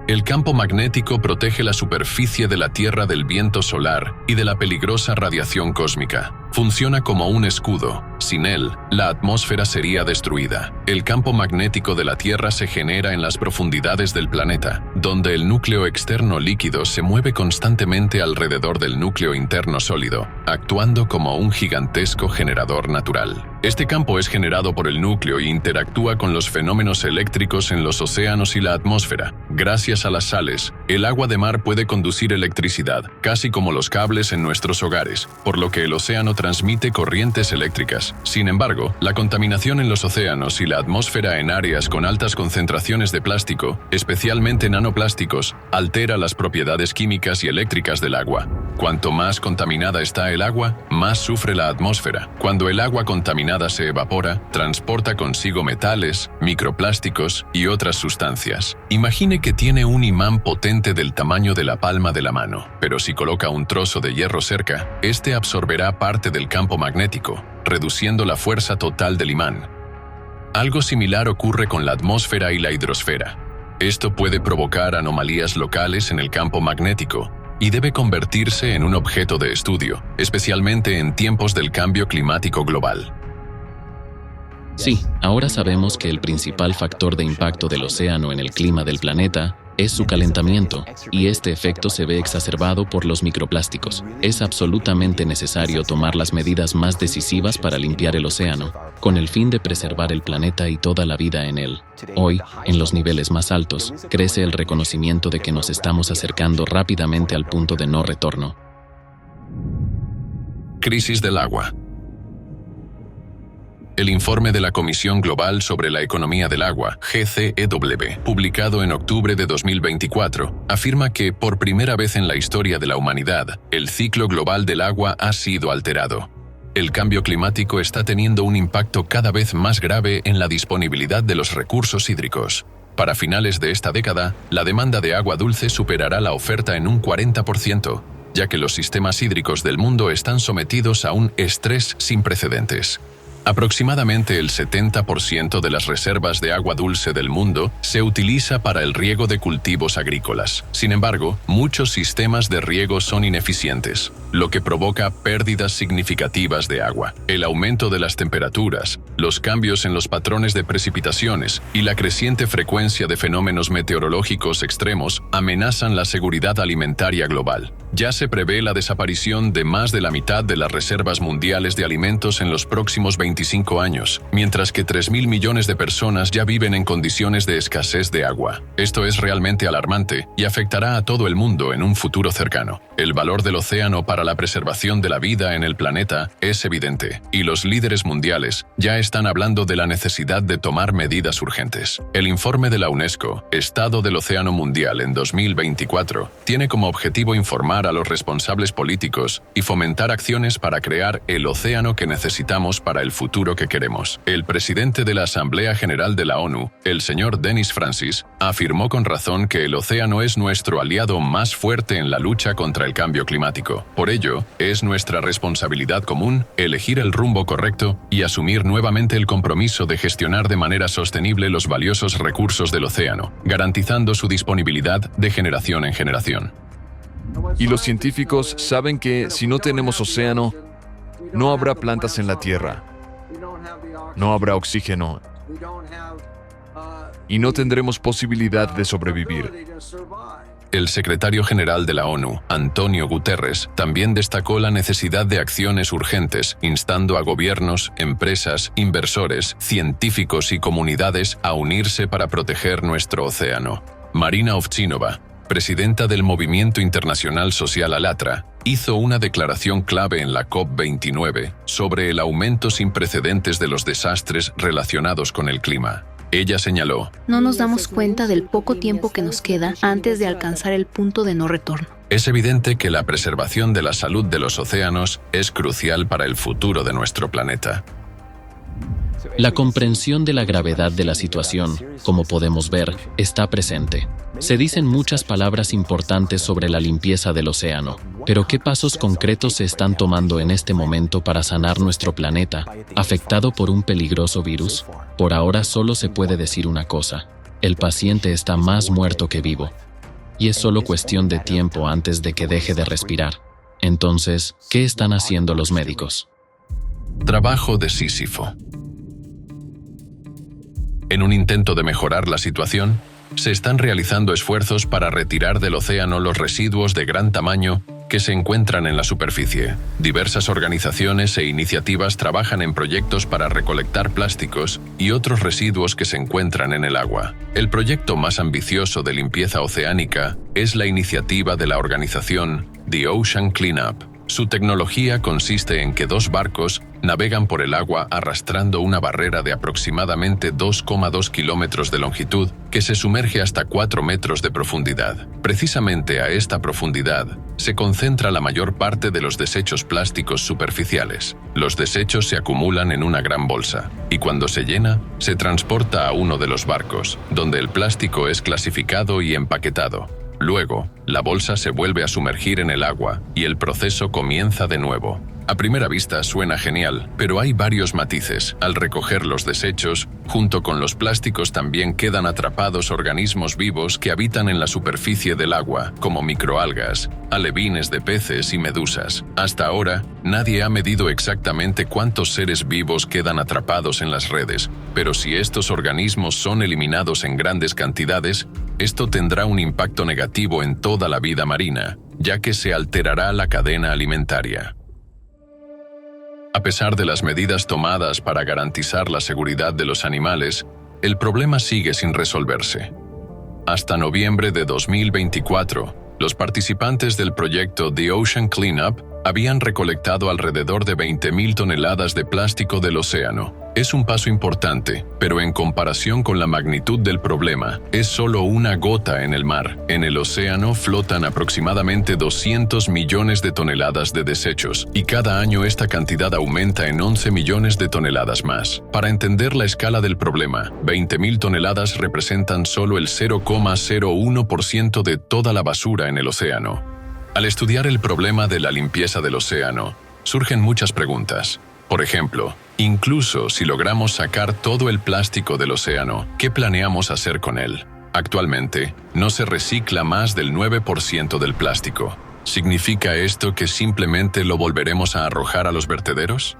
El campo magnético protege la superficie de la Tierra del viento solar y de la peligrosa radiación cósmica. Funciona como un escudo. Sin él, la atmósfera sería destruida. El campo magnético de la Tierra se genera en las profundidades del planeta, donde el núcleo externo líquido se mueve constantemente alrededor del núcleo interno sólido, actuando como un gigantesco generador natural. Este campo es generado por el núcleo e interactúa con los fenómenos eléctricos en los océanos y la atmósfera. Gracias a las sales, el agua de mar puede conducir electricidad, casi como los cables en nuestros hogares, por lo que el océano transmite corrientes eléctricas. Sin embargo, la contaminación en los océanos y la atmósfera en áreas con altas concentraciones de plástico, especialmente nanoplásticos, altera las propiedades químicas y eléctricas del agua. Cuanto más contaminada está el agua, más sufre la atmósfera. Cuando el agua contaminada se evapora, transporta consigo metales, microplásticos y otras sustancias. Imagine que tiene un imán potente del tamaño de la palma de la mano, pero si coloca un trozo de hierro cerca, este absorberá parte del campo magnético, reduciendo la fuerza total del imán. Algo similar ocurre con la atmósfera y la hidrosfera. Esto puede provocar anomalías locales en el campo magnético y debe convertirse en un objeto de estudio, especialmente en tiempos del cambio climático global. Sí, ahora sabemos que el principal factor de impacto del océano en el clima del planeta es su calentamiento, y este efecto se ve exacerbado por los microplásticos. Es absolutamente necesario tomar las medidas más decisivas para limpiar el océano, con el fin de preservar el planeta y toda la vida en él. Hoy, en los niveles más altos, crece el reconocimiento de que nos estamos acercando rápidamente al punto de no retorno. Crisis del agua. El informe de la Comisión Global sobre la Economía del Agua, GCEW, publicado en octubre de 2024, afirma que, por primera vez en la historia de la humanidad, el ciclo global del agua ha sido alterado. El cambio climático está teniendo un impacto cada vez más grave en la disponibilidad de los recursos hídricos. Para finales de esta década, la demanda de agua dulce superará la oferta en un 40%, ya que los sistemas hídricos del mundo están sometidos a un estrés sin precedentes. Aproximadamente el 70% de las reservas de agua dulce del mundo se utiliza para el riego de cultivos agrícolas. Sin embargo, muchos sistemas de riego son ineficientes, lo que provoca pérdidas significativas de agua. El aumento de las temperaturas, los cambios en los patrones de precipitaciones y la creciente frecuencia de fenómenos meteorológicos extremos amenazan la seguridad alimentaria global. Ya se prevé la desaparición de más de la mitad de las reservas mundiales de alimentos en los próximos 25 años, mientras que 3.000 millones de personas ya viven en condiciones de escasez de agua. Esto es realmente alarmante y afectará a todo el mundo en un futuro cercano. El valor del océano para la preservación de la vida en el planeta es evidente, y los líderes mundiales ya están hablando de la necesidad de tomar medidas urgentes. El informe de la UNESCO, Estado del Océano Mundial en 2024, tiene como objetivo informar a los responsables políticos y fomentar acciones para crear el océano que necesitamos para el futuro que queremos. El presidente de la Asamblea General de la ONU, el señor Denis Francis, afirmó con razón que el océano es nuestro aliado más fuerte en la lucha contra el cambio climático. Por ello, es nuestra responsabilidad común elegir el rumbo correcto y asumir nuevamente el compromiso de gestionar de manera sostenible los valiosos recursos del océano, garantizando su disponibilidad de generación en generación. Y los científicos saben que si no tenemos océano, no habrá plantas en la Tierra, no habrá oxígeno y no tendremos posibilidad de sobrevivir. El secretario general de la ONU, Antonio Guterres, también destacó la necesidad de acciones urgentes, instando a gobiernos, empresas, inversores, científicos y comunidades a unirse para proteger nuestro océano. Marina Ovchinova, presidenta del Movimiento Internacional Social Alatra, hizo una declaración clave en la COP29 sobre el aumento sin precedentes de los desastres relacionados con el clima. Ella señaló: No nos damos cuenta del poco tiempo que nos queda antes de alcanzar el punto de no retorno. es evidente que la preservación de la salud de los océanos es crucial para el futuro de nuestro planeta. La comprensión de la gravedad de la situación, como podemos ver, está presente. Se dicen muchas palabras importantes sobre la limpieza del océano, pero ¿qué pasos concretos se están tomando en este momento para sanar nuestro planeta, afectado por un peligroso virus? Por ahora solo se puede decir una cosa: el paciente está más muerto que vivo. Y es solo cuestión de tiempo antes de que deje de respirar. Entonces, ¿qué están haciendo los médicos? Trabajo de Sísifo. En un intento de mejorar la situación, se están realizando esfuerzos para retirar del océano los residuos de gran tamaño que se encuentran en la superficie. Diversas organizaciones e iniciativas trabajan en proyectos para recolectar plásticos y otros residuos que se encuentran en el agua. El proyecto más ambicioso de limpieza oceánica es la iniciativa de la organización The Ocean Cleanup. Su tecnología consiste en que 2 barcos navegan por el agua arrastrando una barrera de aproximadamente 2,2 kilómetros de longitud que se sumerge hasta 4 metros de profundidad. Precisamente a esta profundidad se concentra la mayor parte de los desechos plásticos superficiales. Los desechos se acumulan en una gran bolsa y cuando se llena, se transporta a uno de los barcos, donde el plástico es clasificado y empaquetado. Luego, la bolsa se vuelve a sumergir en el agua y el proceso comienza de nuevo. A primera vista suena genial, pero hay varios matices. Al recoger los desechos, junto con los plásticos también quedan atrapados organismos vivos que habitan en la superficie del agua, como microalgas, alevines de peces y medusas. Hasta ahora, nadie ha medido exactamente cuántos seres vivos quedan atrapados en las redes, pero si estos organismos son eliminados en grandes cantidades, esto tendrá un impacto negativo en toda la vida marina, ya que se alterará la cadena alimentaria. A pesar de las medidas tomadas para garantizar la seguridad de los animales, el problema sigue sin resolverse. Hasta noviembre de 2024, los participantes del proyecto The Ocean Cleanup habían recolectado alrededor de 20.000 toneladas de plástico del océano. Es un paso importante, pero en comparación con la magnitud del problema, es solo una gota en el mar. En el océano flotan aproximadamente 200 millones de toneladas de desechos, y cada año esta cantidad aumenta en 11 millones de toneladas más. Para entender la escala del problema, 20.000 toneladas representan solo el 0,01% de toda la basura en el océano. Al estudiar el problema de la limpieza del océano, surgen muchas preguntas. Por ejemplo, incluso si logramos sacar todo el plástico del océano, ¿qué planeamos hacer con él? Actualmente, no se recicla más del 9% del plástico. ¿Significa esto que simplemente lo volveremos a arrojar a los vertederos?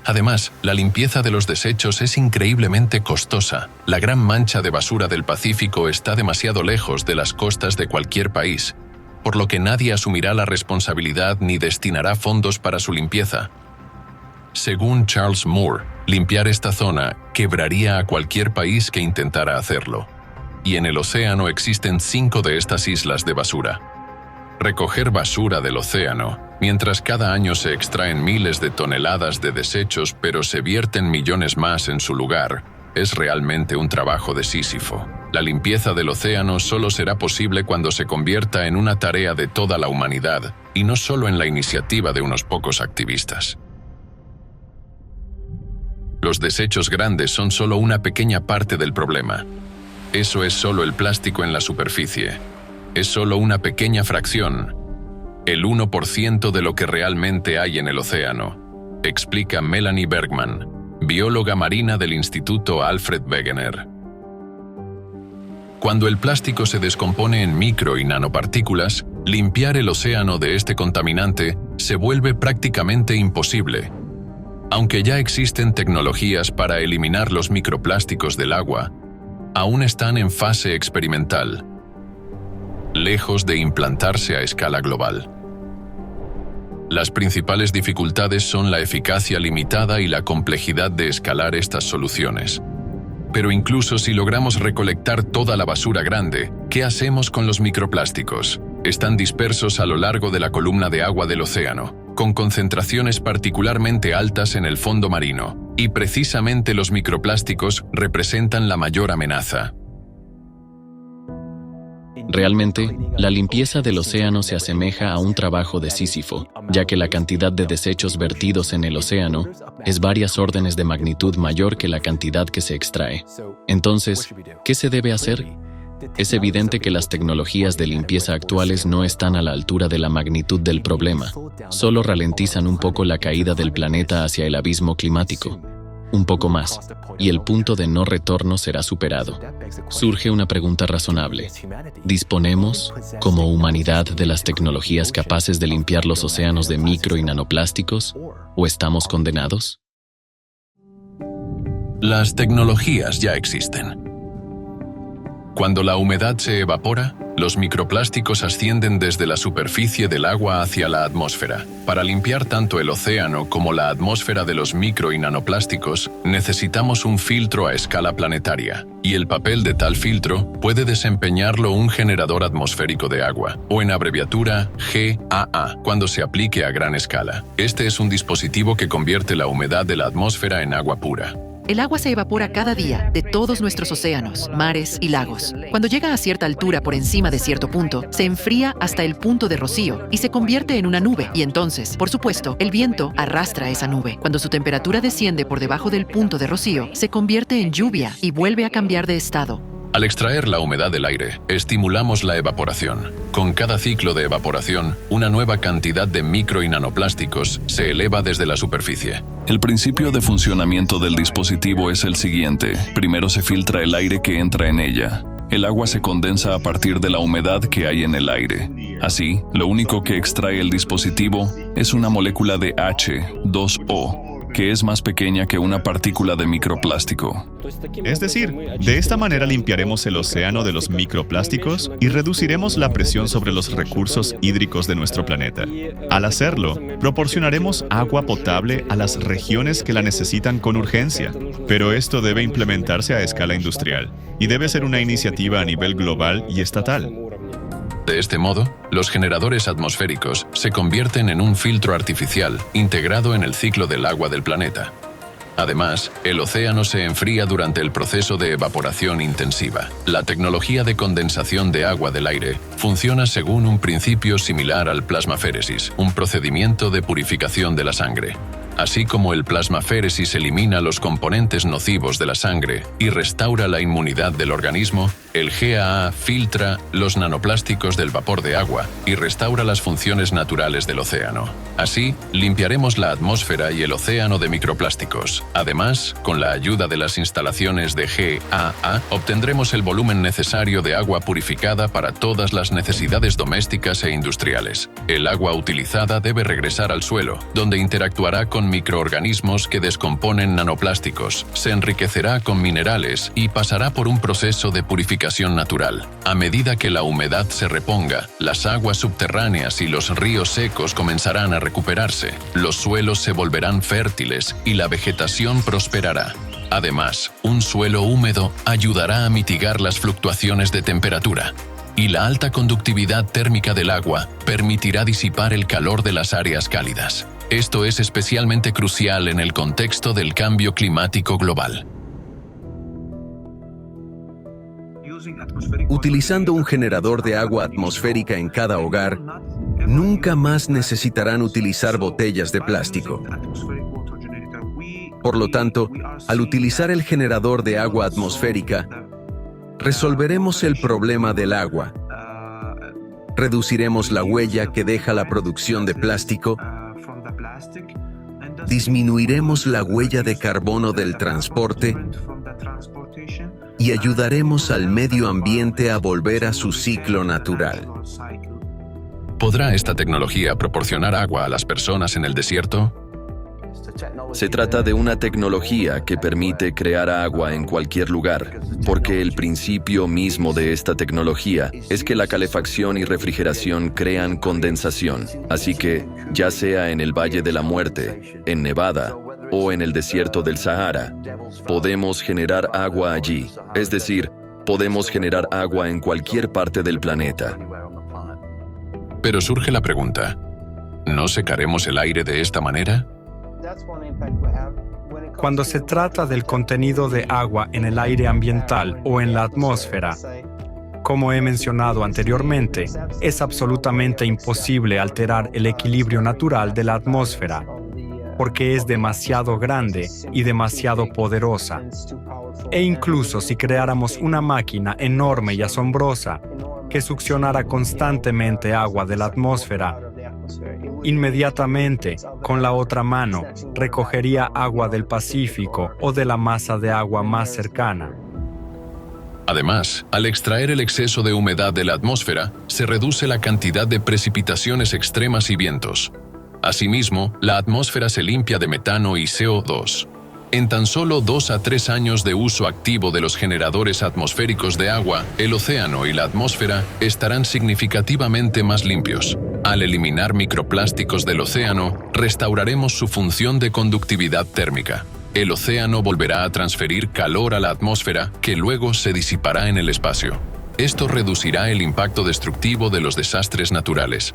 Además, la limpieza de los desechos es increíblemente costosa. La gran mancha de basura del Pacífico está demasiado lejos de las costas de cualquier país, por lo que nadie asumirá la responsabilidad ni destinará fondos para su limpieza. Según Charles Moore, limpiar esta zona quebraría a cualquier país que intentara hacerlo. Y en el océano existen 5 de estas islas de basura. Recoger basura del océano, mientras cada año se extraen miles de toneladas de desechos pero se vierten millones más en su lugar, es realmente un trabajo de Sísifo. La limpieza del océano solo será posible cuando se convierta en una tarea de toda la humanidad y no solo en la iniciativa de unos pocos activistas. Los desechos grandes son solo una pequeña parte del problema. Eso es solo el plástico en la superficie. Es solo una pequeña fracción, el 1% de lo que realmente hay en el océano, explica Melanie Bergman, bióloga marina del Instituto Alfred Wegener. Cuando el plástico se descompone en micro y nanopartículas, limpiar el océano de este contaminante se vuelve prácticamente imposible. Aunque ya existen tecnologías para eliminar los microplásticos del agua, aún están en fase experimental, lejos de implantarse a escala global. Las principales dificultades son la eficacia limitada y la complejidad de escalar estas soluciones. Pero incluso si logramos recolectar toda la basura grande, ¿qué hacemos con los microplásticos? Están dispersos a lo largo de la columna de agua del océano, con concentraciones particularmente altas en el fondo marino. Y precisamente los microplásticos representan la mayor amenaza. Realmente, la limpieza del océano se asemeja a un trabajo de Sísifo, ya que la cantidad de desechos vertidos en el océano es varias órdenes de magnitud mayor que la cantidad que se extrae. Entonces, ¿qué se debe hacer? Es evidente que las tecnologías de limpieza actuales no están a la altura de la magnitud del problema, solo ralentizan un poco la caída del planeta hacia el abismo climático. Un poco más, y el punto de no retorno será superado. Surge una pregunta razonable. ¿Disponemos, como humanidad, de las tecnologías capaces de limpiar los océanos de micro y nanoplásticos? ¿O estamos condenados? Las tecnologías ya existen. Cuando la humedad se evapora, los microplásticos ascienden desde la superficie del agua hacia la atmósfera. Para limpiar tanto el océano como la atmósfera de los micro y nanoplásticos, necesitamos un filtro a escala planetaria, y el papel de tal filtro puede desempeñarlo un generador atmosférico de agua, o en abreviatura GAA, cuando se aplique a gran escala. Este es un dispositivo que convierte la humedad de la atmósfera en agua pura. El agua se evapora cada día de todos nuestros océanos, mares y lagos. Cuando llega a cierta altura por encima de cierto punto, se enfría hasta el punto de rocío y se convierte en una nube. Y entonces, por supuesto, el viento arrastra esa nube. Cuando su temperatura desciende por debajo del punto de rocío, se convierte en lluvia y vuelve a cambiar de estado. Al extraer la humedad del aire, estimulamos la evaporación. Con cada ciclo de evaporación, una nueva cantidad de micro y nanoplásticos se eleva desde la superficie. El principio de funcionamiento del dispositivo es el siguiente. Primero se filtra el aire que entra en ella. El agua se condensa a partir de la humedad que hay en el aire. Así, lo único que extrae el dispositivo es una molécula de H2O, que es más pequeña que una partícula de microplástico. Es decir, de esta manera limpiaremos el océano de los microplásticos y reduciremos la presión sobre los recursos hídricos de nuestro planeta. Al hacerlo, proporcionaremos agua potable a las regiones que la necesitan con urgencia, pero esto debe implementarse a escala industrial y debe ser una iniciativa a nivel global y estatal. De este modo, los generadores atmosféricos se convierten en un filtro artificial integrado en el ciclo del agua del planeta. Además, el océano se enfría durante el proceso de evaporación intensiva. La tecnología de condensación de agua del aire funciona según un principio similar al plasmaféresis, un procedimiento de purificación de la sangre. Así como el plasmaféresis elimina los componentes nocivos de la sangre y restaura la inmunidad del organismo, el GAA filtra los nanoplásticos del vapor de agua y restaura las funciones naturales del océano. Así, limpiaremos la atmósfera y el océano de microplásticos. Además, con la ayuda de las instalaciones de GAA, obtendremos el volumen necesario de agua purificada para todas las necesidades domésticas e industriales. El agua utilizada debe regresar al suelo, donde interactuará con microorganismos que descomponen nanoplásticos, se enriquecerá con minerales y pasará por un proceso de purificación natural. A medida que la humedad se reponga, las aguas subterráneas y los ríos secos comenzarán a recuperarse, los suelos se volverán fértiles y la vegetación prosperará. Además, un suelo húmedo ayudará a mitigar las fluctuaciones de temperatura. Y la alta conductividad térmica del agua permitirá disipar el calor de las áreas cálidas. Esto es especialmente crucial en el contexto del cambio climático global. Utilizando un generador de agua atmosférica en cada hogar, nunca más necesitarán utilizar botellas de plástico. Por lo tanto, al utilizar el generador de agua atmosférica, resolveremos el problema del agua. Reduciremos la huella que deja la producción de plástico. Disminuiremos la huella de carbono del transporte y ayudaremos al medio ambiente a volver a su ciclo natural. ¿Podrá esta tecnología proporcionar agua a las personas en el desierto? Se trata de una tecnología que permite crear agua en cualquier lugar, porque el principio mismo de esta tecnología es que la calefacción y refrigeración crean condensación. Así que, ya sea en el Valle de la Muerte, en Nevada o en el desierto del Sahara, podemos generar agua allí. Es decir, podemos generar agua en cualquier parte del planeta. Pero surge la pregunta, ¿no secaremos el aire de esta manera? Cuando se trata del contenido de agua en el aire ambiental o en la atmósfera, como he mencionado anteriormente, es absolutamente imposible alterar el equilibrio natural de la atmósfera, porque es demasiado grande y demasiado poderosa. E incluso si creáramos una máquina enorme y asombrosa que succionara constantemente agua de la atmósfera, inmediatamente, con la otra mano, recogería agua del Pacífico o de la masa de agua más cercana. Además, al extraer el exceso de humedad de la atmósfera, se reduce la cantidad de precipitaciones extremas y vientos. Asimismo, la atmósfera se limpia de metano y CO2. En tan solo 2 a 3 años de uso activo de los generadores atmosféricos de agua, el océano y la atmósfera estarán significativamente más limpios. Al eliminar microplásticos del océano, restauraremos su función de conductividad térmica. El océano volverá a transferir calor a la atmósfera, que luego se disipará en el espacio. Esto reducirá el impacto destructivo de los desastres naturales.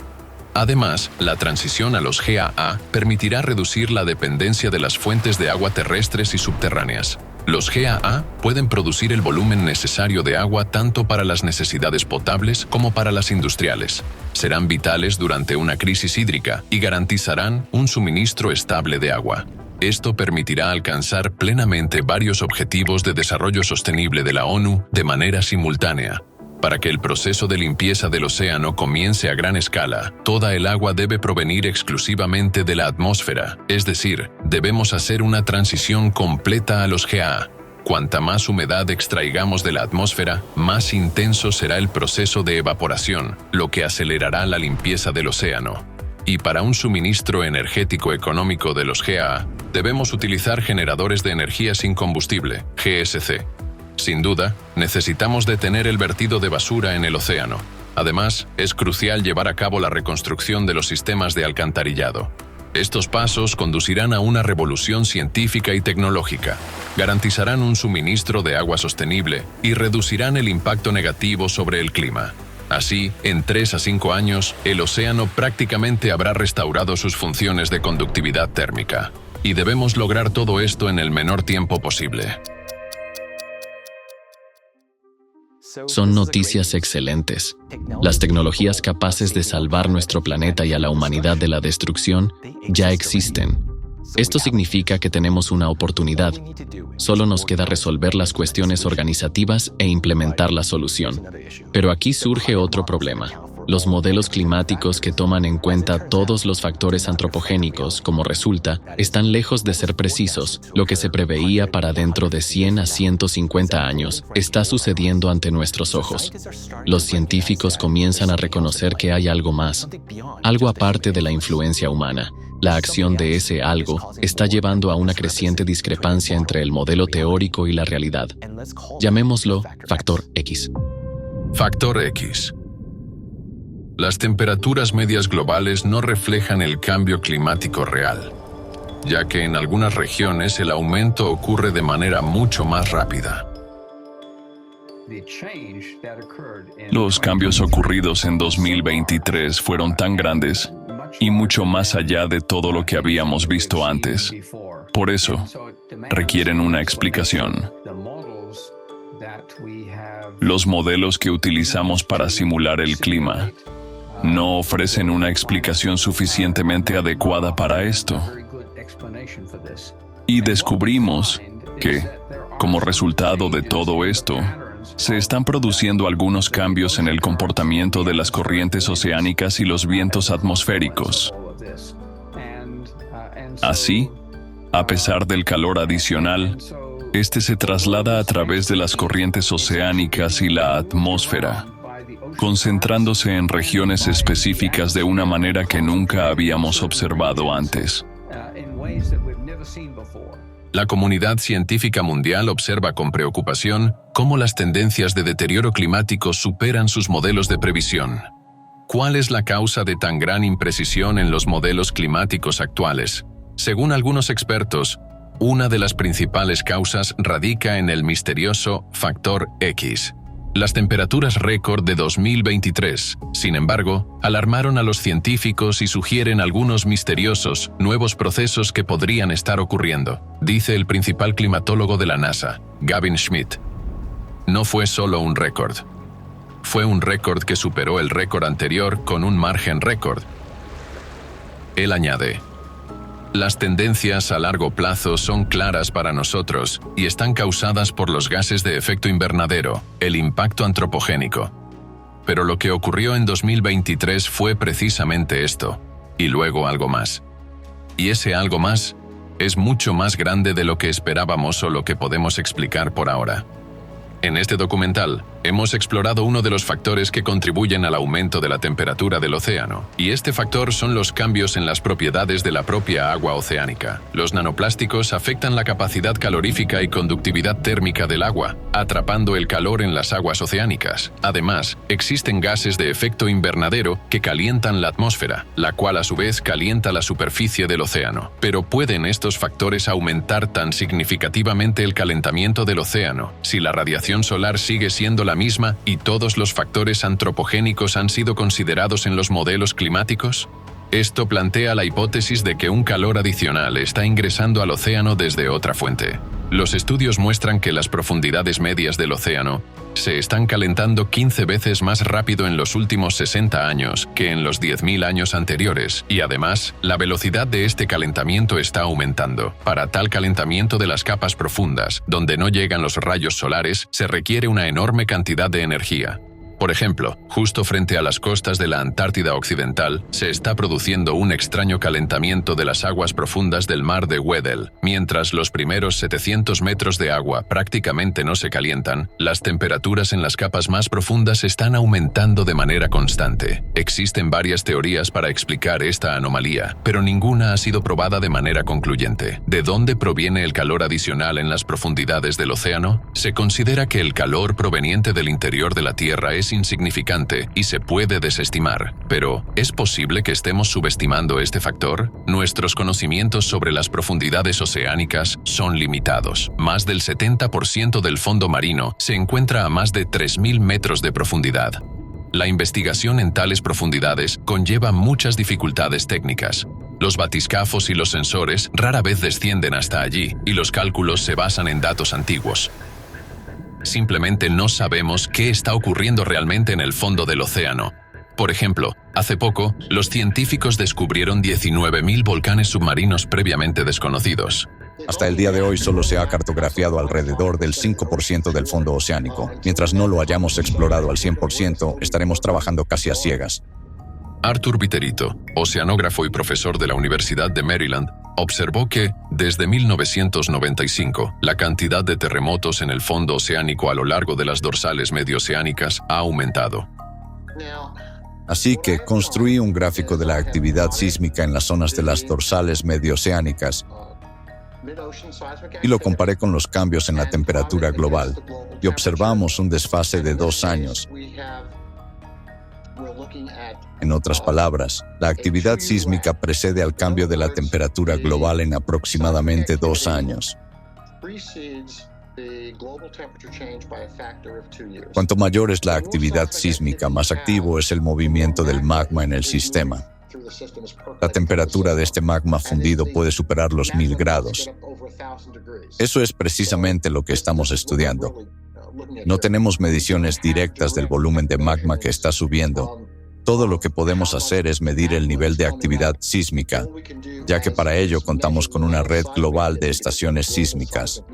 Además, la transición a los GAA permitirá reducir la dependencia de las fuentes de agua terrestres y subterráneas. Los GAA pueden producir el volumen necesario de agua tanto para las necesidades potables como para las industriales. Serán vitales durante una crisis hídrica y garantizarán un suministro estable de agua. Esto permitirá alcanzar plenamente varios objetivos de desarrollo sostenible de la ONU de manera simultánea. Para que el proceso de limpieza del océano comience a gran escala, toda el agua debe provenir exclusivamente de la atmósfera, es decir, debemos hacer una transición completa a los GAA. Cuanta más humedad extraigamos de la atmósfera, más intenso será el proceso de evaporación, lo que acelerará la limpieza del océano. Y para un suministro energético económico de los GAA, debemos utilizar generadores de energía sin combustible, GSC. Sin duda, necesitamos detener el vertido de basura en el océano. Además, es crucial llevar a cabo la reconstrucción de los sistemas de alcantarillado. Estos pasos conducirán a una revolución científica y tecnológica, garantizarán un suministro de agua sostenible y reducirán el impacto negativo sobre el clima. Así, en 3 a 5 años, el océano prácticamente habrá restaurado sus funciones de conductividad térmica. Y debemos lograr todo esto en el menor tiempo posible. Son noticias excelentes. Las tecnologías capaces de salvar nuestro planeta y a la humanidad de la destrucción ya existen. Esto significa que tenemos una oportunidad. Solo nos queda resolver las cuestiones organizativas e implementar la solución. Pero aquí surge otro problema. Los modelos climáticos que toman en cuenta todos los factores antropogénicos, como resulta, están lejos de ser precisos. Lo que se preveía para dentro de 100 a 150 años está sucediendo ante nuestros ojos. Los científicos comienzan a reconocer que hay algo más, algo aparte de la influencia humana. La acción de ese algo está llevando a una creciente discrepancia entre el modelo teórico y la realidad. Llamémoslo factor X. Factor X. Las temperaturas medias globales no reflejan el cambio climático real, ya que en algunas regiones el aumento ocurre de manera mucho más rápida. Los cambios ocurridos en 2023 fueron tan grandes y mucho más allá de todo lo que habíamos visto antes. Por eso, requieren una explicación. Los modelos que utilizamos para simular el clima no ofrecen una explicación suficientemente adecuada para esto. Y descubrimos que, como resultado de todo esto, se están produciendo algunos cambios en el comportamiento de las corrientes oceánicas y los vientos atmosféricos. Así, a pesar del calor adicional, este se traslada a través de las corrientes oceánicas y la atmósfera, concentrándose en regiones específicas de una manera que nunca habíamos observado antes. La comunidad científica mundial observa con preocupación cómo las tendencias de deterioro climático superan sus modelos de previsión. ¿Cuál es la causa de tan gran imprecisión en los modelos climáticos actuales? Según algunos expertos, una de las principales causas radica en el misterioso factor X. Las temperaturas récord de 2023, sin embargo, alarmaron a los científicos y sugieren algunos misteriosos, nuevos procesos que podrían estar ocurriendo, dice el principal climatólogo de la NASA, Gavin Schmidt. No fue solo un récord. Fue un récord que superó el récord anterior con un margen récord. Él añade: las tendencias a largo plazo son claras para nosotros y están causadas por los gases de efecto invernadero, el impacto antropogénico. Pero lo que ocurrió en 2023 fue precisamente esto, y luego algo más. Y ese algo más es mucho más grande de lo que esperábamos o lo que podemos explicar por ahora. En este documental, hemos explorado uno de los factores que contribuyen al aumento de la temperatura del océano, y este factor son los cambios en las propiedades de la propia agua oceánica. Los nanoplásticos afectan la capacidad calorífica y conductividad térmica del agua, atrapando el calor en las aguas oceánicas. Además, existen gases de efecto invernadero que calientan la atmósfera, la cual a su vez calienta la superficie del océano. Pero ¿pueden estos factores aumentar tan significativamente el calentamiento del océano si la radiación solar sigue siendo la misma y todos los factores antropogénicos han sido considerados en los modelos climáticos? Esto plantea la hipótesis de que un calor adicional está ingresando al océano desde otra fuente. Los estudios muestran que las profundidades medias del océano se están calentando 15 veces más rápido en los últimos 60 años que en los 10.000 años anteriores, y además, la velocidad de este calentamiento está aumentando. Para tal calentamiento de las capas profundas, donde no llegan los rayos solares, se requiere una enorme cantidad de energía. Por ejemplo, justo frente a las costas de la Antártida Occidental, se está produciendo un extraño calentamiento de las aguas profundas del mar de Weddell. Mientras los primeros 700 metros de agua prácticamente no se calientan, las temperaturas en las capas más profundas están aumentando de manera constante. Existen varias teorías para explicar esta anomalía, pero ninguna ha sido probada de manera concluyente. ¿De dónde proviene el calor adicional en las profundidades del océano? Se considera que el calor proveniente del interior de la Tierra es insignificante y se puede desestimar. Pero, ¿es posible que estemos subestimando este factor? Nuestros conocimientos sobre las profundidades oceánicas son limitados. Más del 70% del fondo marino se encuentra a más de 3.000 metros de profundidad. La investigación en tales profundidades conlleva muchas dificultades técnicas. Los batiscafos y los sensores rara vez descienden hasta allí, y los cálculos se basan en datos antiguos. Simplemente no sabemos qué está ocurriendo realmente en el fondo del océano. Por ejemplo, hace poco, los científicos descubrieron 19.000 volcanes submarinos previamente desconocidos. Hasta el día de hoy solo se ha cartografiado alrededor del 5% del fondo oceánico. Mientras no lo hayamos explorado al 100%, estaremos trabajando casi a ciegas. Arthur Viterito, oceanógrafo y profesor de la Universidad de Maryland, observó que, desde 1995, la cantidad de terremotos en el fondo oceánico a lo largo de las dorsales medioceánicas ha aumentado. Así que construí un gráfico de la actividad sísmica en las zonas de las dorsales medioceánicas y lo comparé con los cambios en la temperatura global, y observamos un desfase de 2 años. En otras palabras, la actividad sísmica precede al cambio de la temperatura global en aproximadamente 2 años. Cuanto mayor es la actividad sísmica, más activo es el movimiento del magma en el sistema. La temperatura de este magma fundido puede superar los 1000 grados. Eso es precisamente lo que estamos estudiando. No tenemos mediciones directas del volumen de magma que está subiendo. Todo lo que podemos hacer es medir el nivel de actividad sísmica, ya que para ello contamos con una red global de estaciones sísmicas.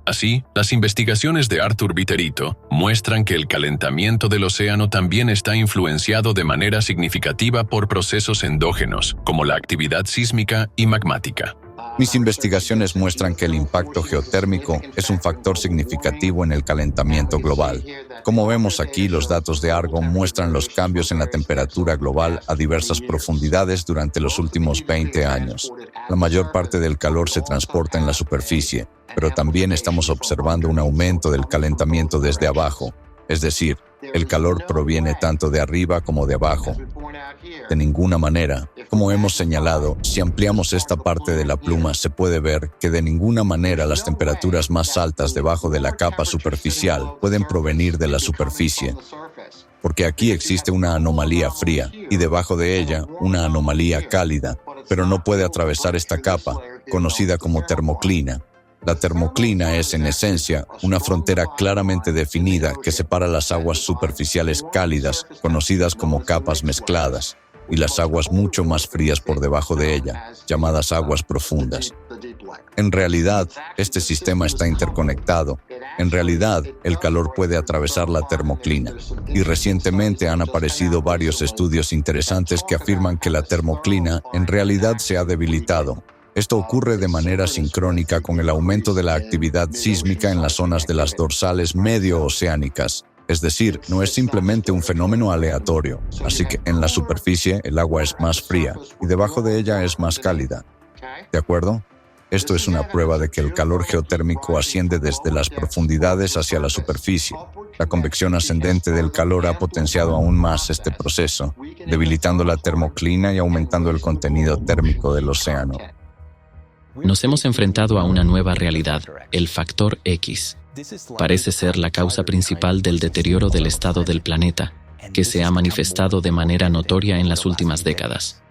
Así, las investigaciones de Arthur Viterito muestran que el calentamiento del océano también está influenciado de manera significativa por procesos endógenos, como la actividad sísmica y magmática. Mis investigaciones muestran que el impacto geotérmico es un factor significativo en el calentamiento global. Como vemos aquí, los datos de Argonne muestran los cambios en la temperatura global a diversas profundidades durante los últimos 20 años. La mayor parte del calor se transporta en la superficie, pero también estamos observando un aumento del calentamiento desde abajo, es decir, el calor proviene tanto de arriba como de abajo. De ninguna manera. Como hemos señalado, si ampliamos esta parte de la pluma, se puede ver que de ninguna manera las temperaturas más altas debajo de la capa superficial pueden provenir de la superficie. Porque aquí existe una anomalía fría y debajo de ella una anomalía cálida, pero no puede atravesar esta capa, conocida como termoclina. La termoclina es, en esencia, una frontera claramente definida que separa las aguas superficiales cálidas, conocidas como capas mezcladas, y las aguas mucho más frías por debajo de ella, llamadas aguas profundas. En realidad, este sistema está interconectado. En realidad, el calor puede atravesar la termoclina. Y recientemente han aparecido varios estudios interesantes que afirman que la termoclina en realidad se ha debilitado. Esto ocurre de manera sincrónica con el aumento de la actividad sísmica en las zonas de las dorsales medio-oceánicas. Es decir, no es simplemente un fenómeno aleatorio. Así que en la superficie el agua es más fría y debajo de ella es más cálida. ¿De acuerdo? Esto es una prueba de que el calor geotérmico asciende desde las profundidades hacia la superficie. La convección ascendente del calor ha potenciado aún más este proceso, debilitando la termoclina y aumentando el contenido térmico del océano. Nos hemos enfrentado a una nueva realidad, el factor X. Parece ser la causa principal del deterioro del estado del planeta, que se ha manifestado de manera notoria en las últimas décadas.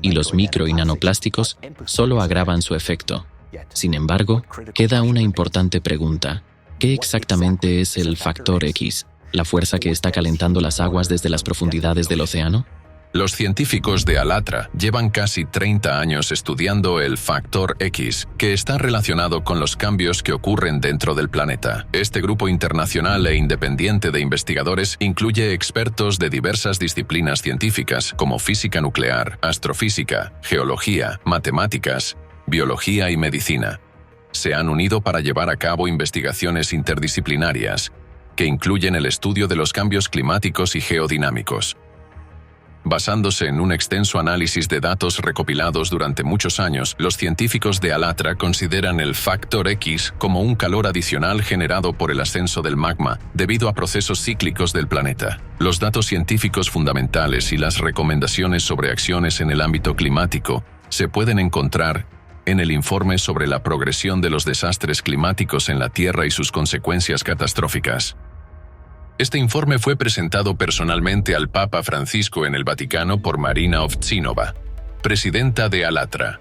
Y los micro y nanoplásticos solo agravan su efecto. Sin embargo, queda una importante pregunta. ¿Qué exactamente es el factor X? ¿La fuerza que está calentando las aguas desde las profundidades del océano? Los científicos de ALATRA llevan casi 30 años estudiando el factor X, que está relacionado con los cambios que ocurren dentro del planeta. Este grupo internacional e independiente de investigadores incluye expertos de diversas disciplinas científicas, como física nuclear, astrofísica, geología, matemáticas, biología y medicina. Se han unido para llevar a cabo investigaciones interdisciplinarias, que incluyen el estudio de los cambios climáticos y geodinámicos. Basándose en un extenso análisis de datos recopilados durante muchos años, los científicos de ALATRA consideran el factor X como un calor adicional generado por el ascenso del magma debido a procesos cíclicos del planeta. Los datos científicos fundamentales y las recomendaciones sobre acciones en el ámbito climático se pueden encontrar en el informe sobre la progresión de los desastres climáticos en la Tierra y sus consecuencias catastróficas. Este informe fue presentado personalmente al Papa Francisco en el Vaticano por Marina Ovtchinova, presidenta de ALATRA.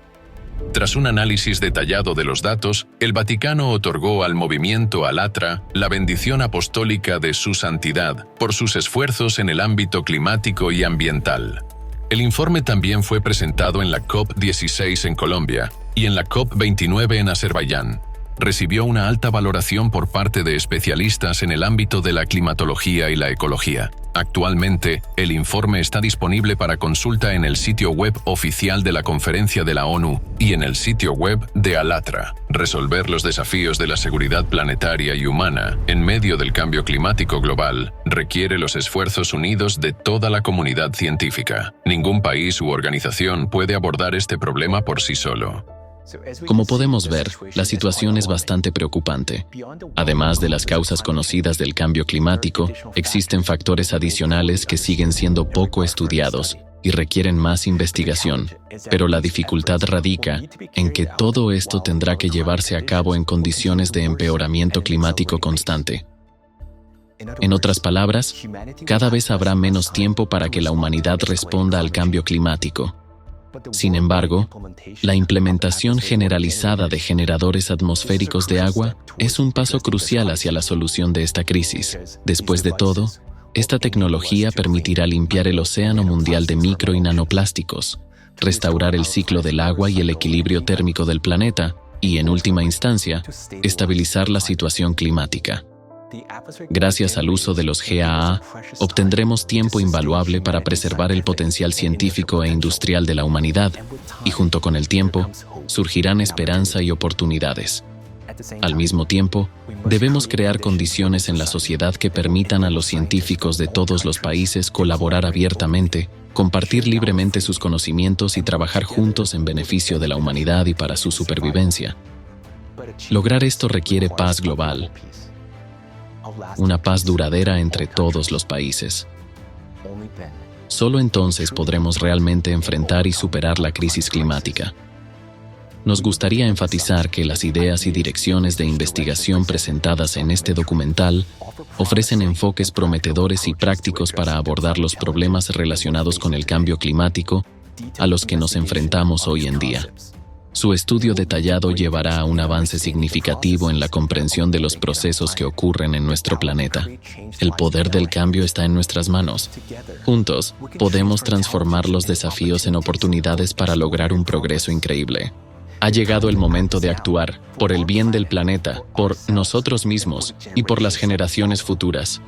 Tras un análisis detallado de los datos, el Vaticano otorgó al movimiento ALATRA la bendición apostólica de su santidad por sus esfuerzos en el ámbito climático y ambiental. El informe también fue presentado en la COP16 en Colombia y en la COP29 en Azerbaiyán. Recibió una alta valoración por parte de especialistas en el ámbito de la climatología y la ecología. Actualmente, el informe está disponible para consulta en el sitio web oficial de la Conferencia de la ONU y en el sitio web de ALATRA. Resolver los desafíos de la seguridad planetaria y humana en medio del cambio climático global requiere los esfuerzos unidos de toda la comunidad científica. Ningún país u organización puede abordar este problema por sí solo. Como podemos ver, la situación es bastante preocupante. Además de las causas conocidas del cambio climático, existen factores adicionales que siguen siendo poco estudiados y requieren más investigación, pero la dificultad radica en que todo esto tendrá que llevarse a cabo en condiciones de empeoramiento climático constante. En otras palabras, cada vez habrá menos tiempo para que la humanidad responda al cambio climático. Sin embargo, la implementación generalizada de generadores atmosféricos de agua es un paso crucial hacia la solución de esta crisis. Después de todo, esta tecnología permitirá limpiar el océano mundial de micro y nanoplásticos, restaurar el ciclo del agua y el equilibrio térmico del planeta y, en última instancia, estabilizar la situación climática. Gracias al uso de los GAA, obtendremos tiempo invaluable para preservar el potencial científico e industrial de la humanidad, y junto con el tiempo, surgirán esperanza y oportunidades. Al mismo tiempo, debemos crear condiciones en la sociedad que permitan a los científicos de todos los países colaborar abiertamente, compartir libremente sus conocimientos y trabajar juntos en beneficio de la humanidad y para su supervivencia. Lograr esto requiere paz global, una paz duradera entre todos los países. Solo entonces podremos realmente enfrentar y superar la crisis climática. Nos gustaría enfatizar que las ideas y direcciones de investigación presentadas en este documental ofrecen enfoques prometedores y prácticos para abordar los problemas relacionados con el cambio climático a los que nos enfrentamos hoy en día. Su estudio detallado llevará a un avance significativo en la comprensión de los procesos que ocurren en nuestro planeta. El poder del cambio está en nuestras manos. Juntos, podemos transformar los desafíos en oportunidades para lograr un progreso increíble. Ha llegado el momento de actuar por el bien del planeta, por nosotros mismos y por las generaciones futuras.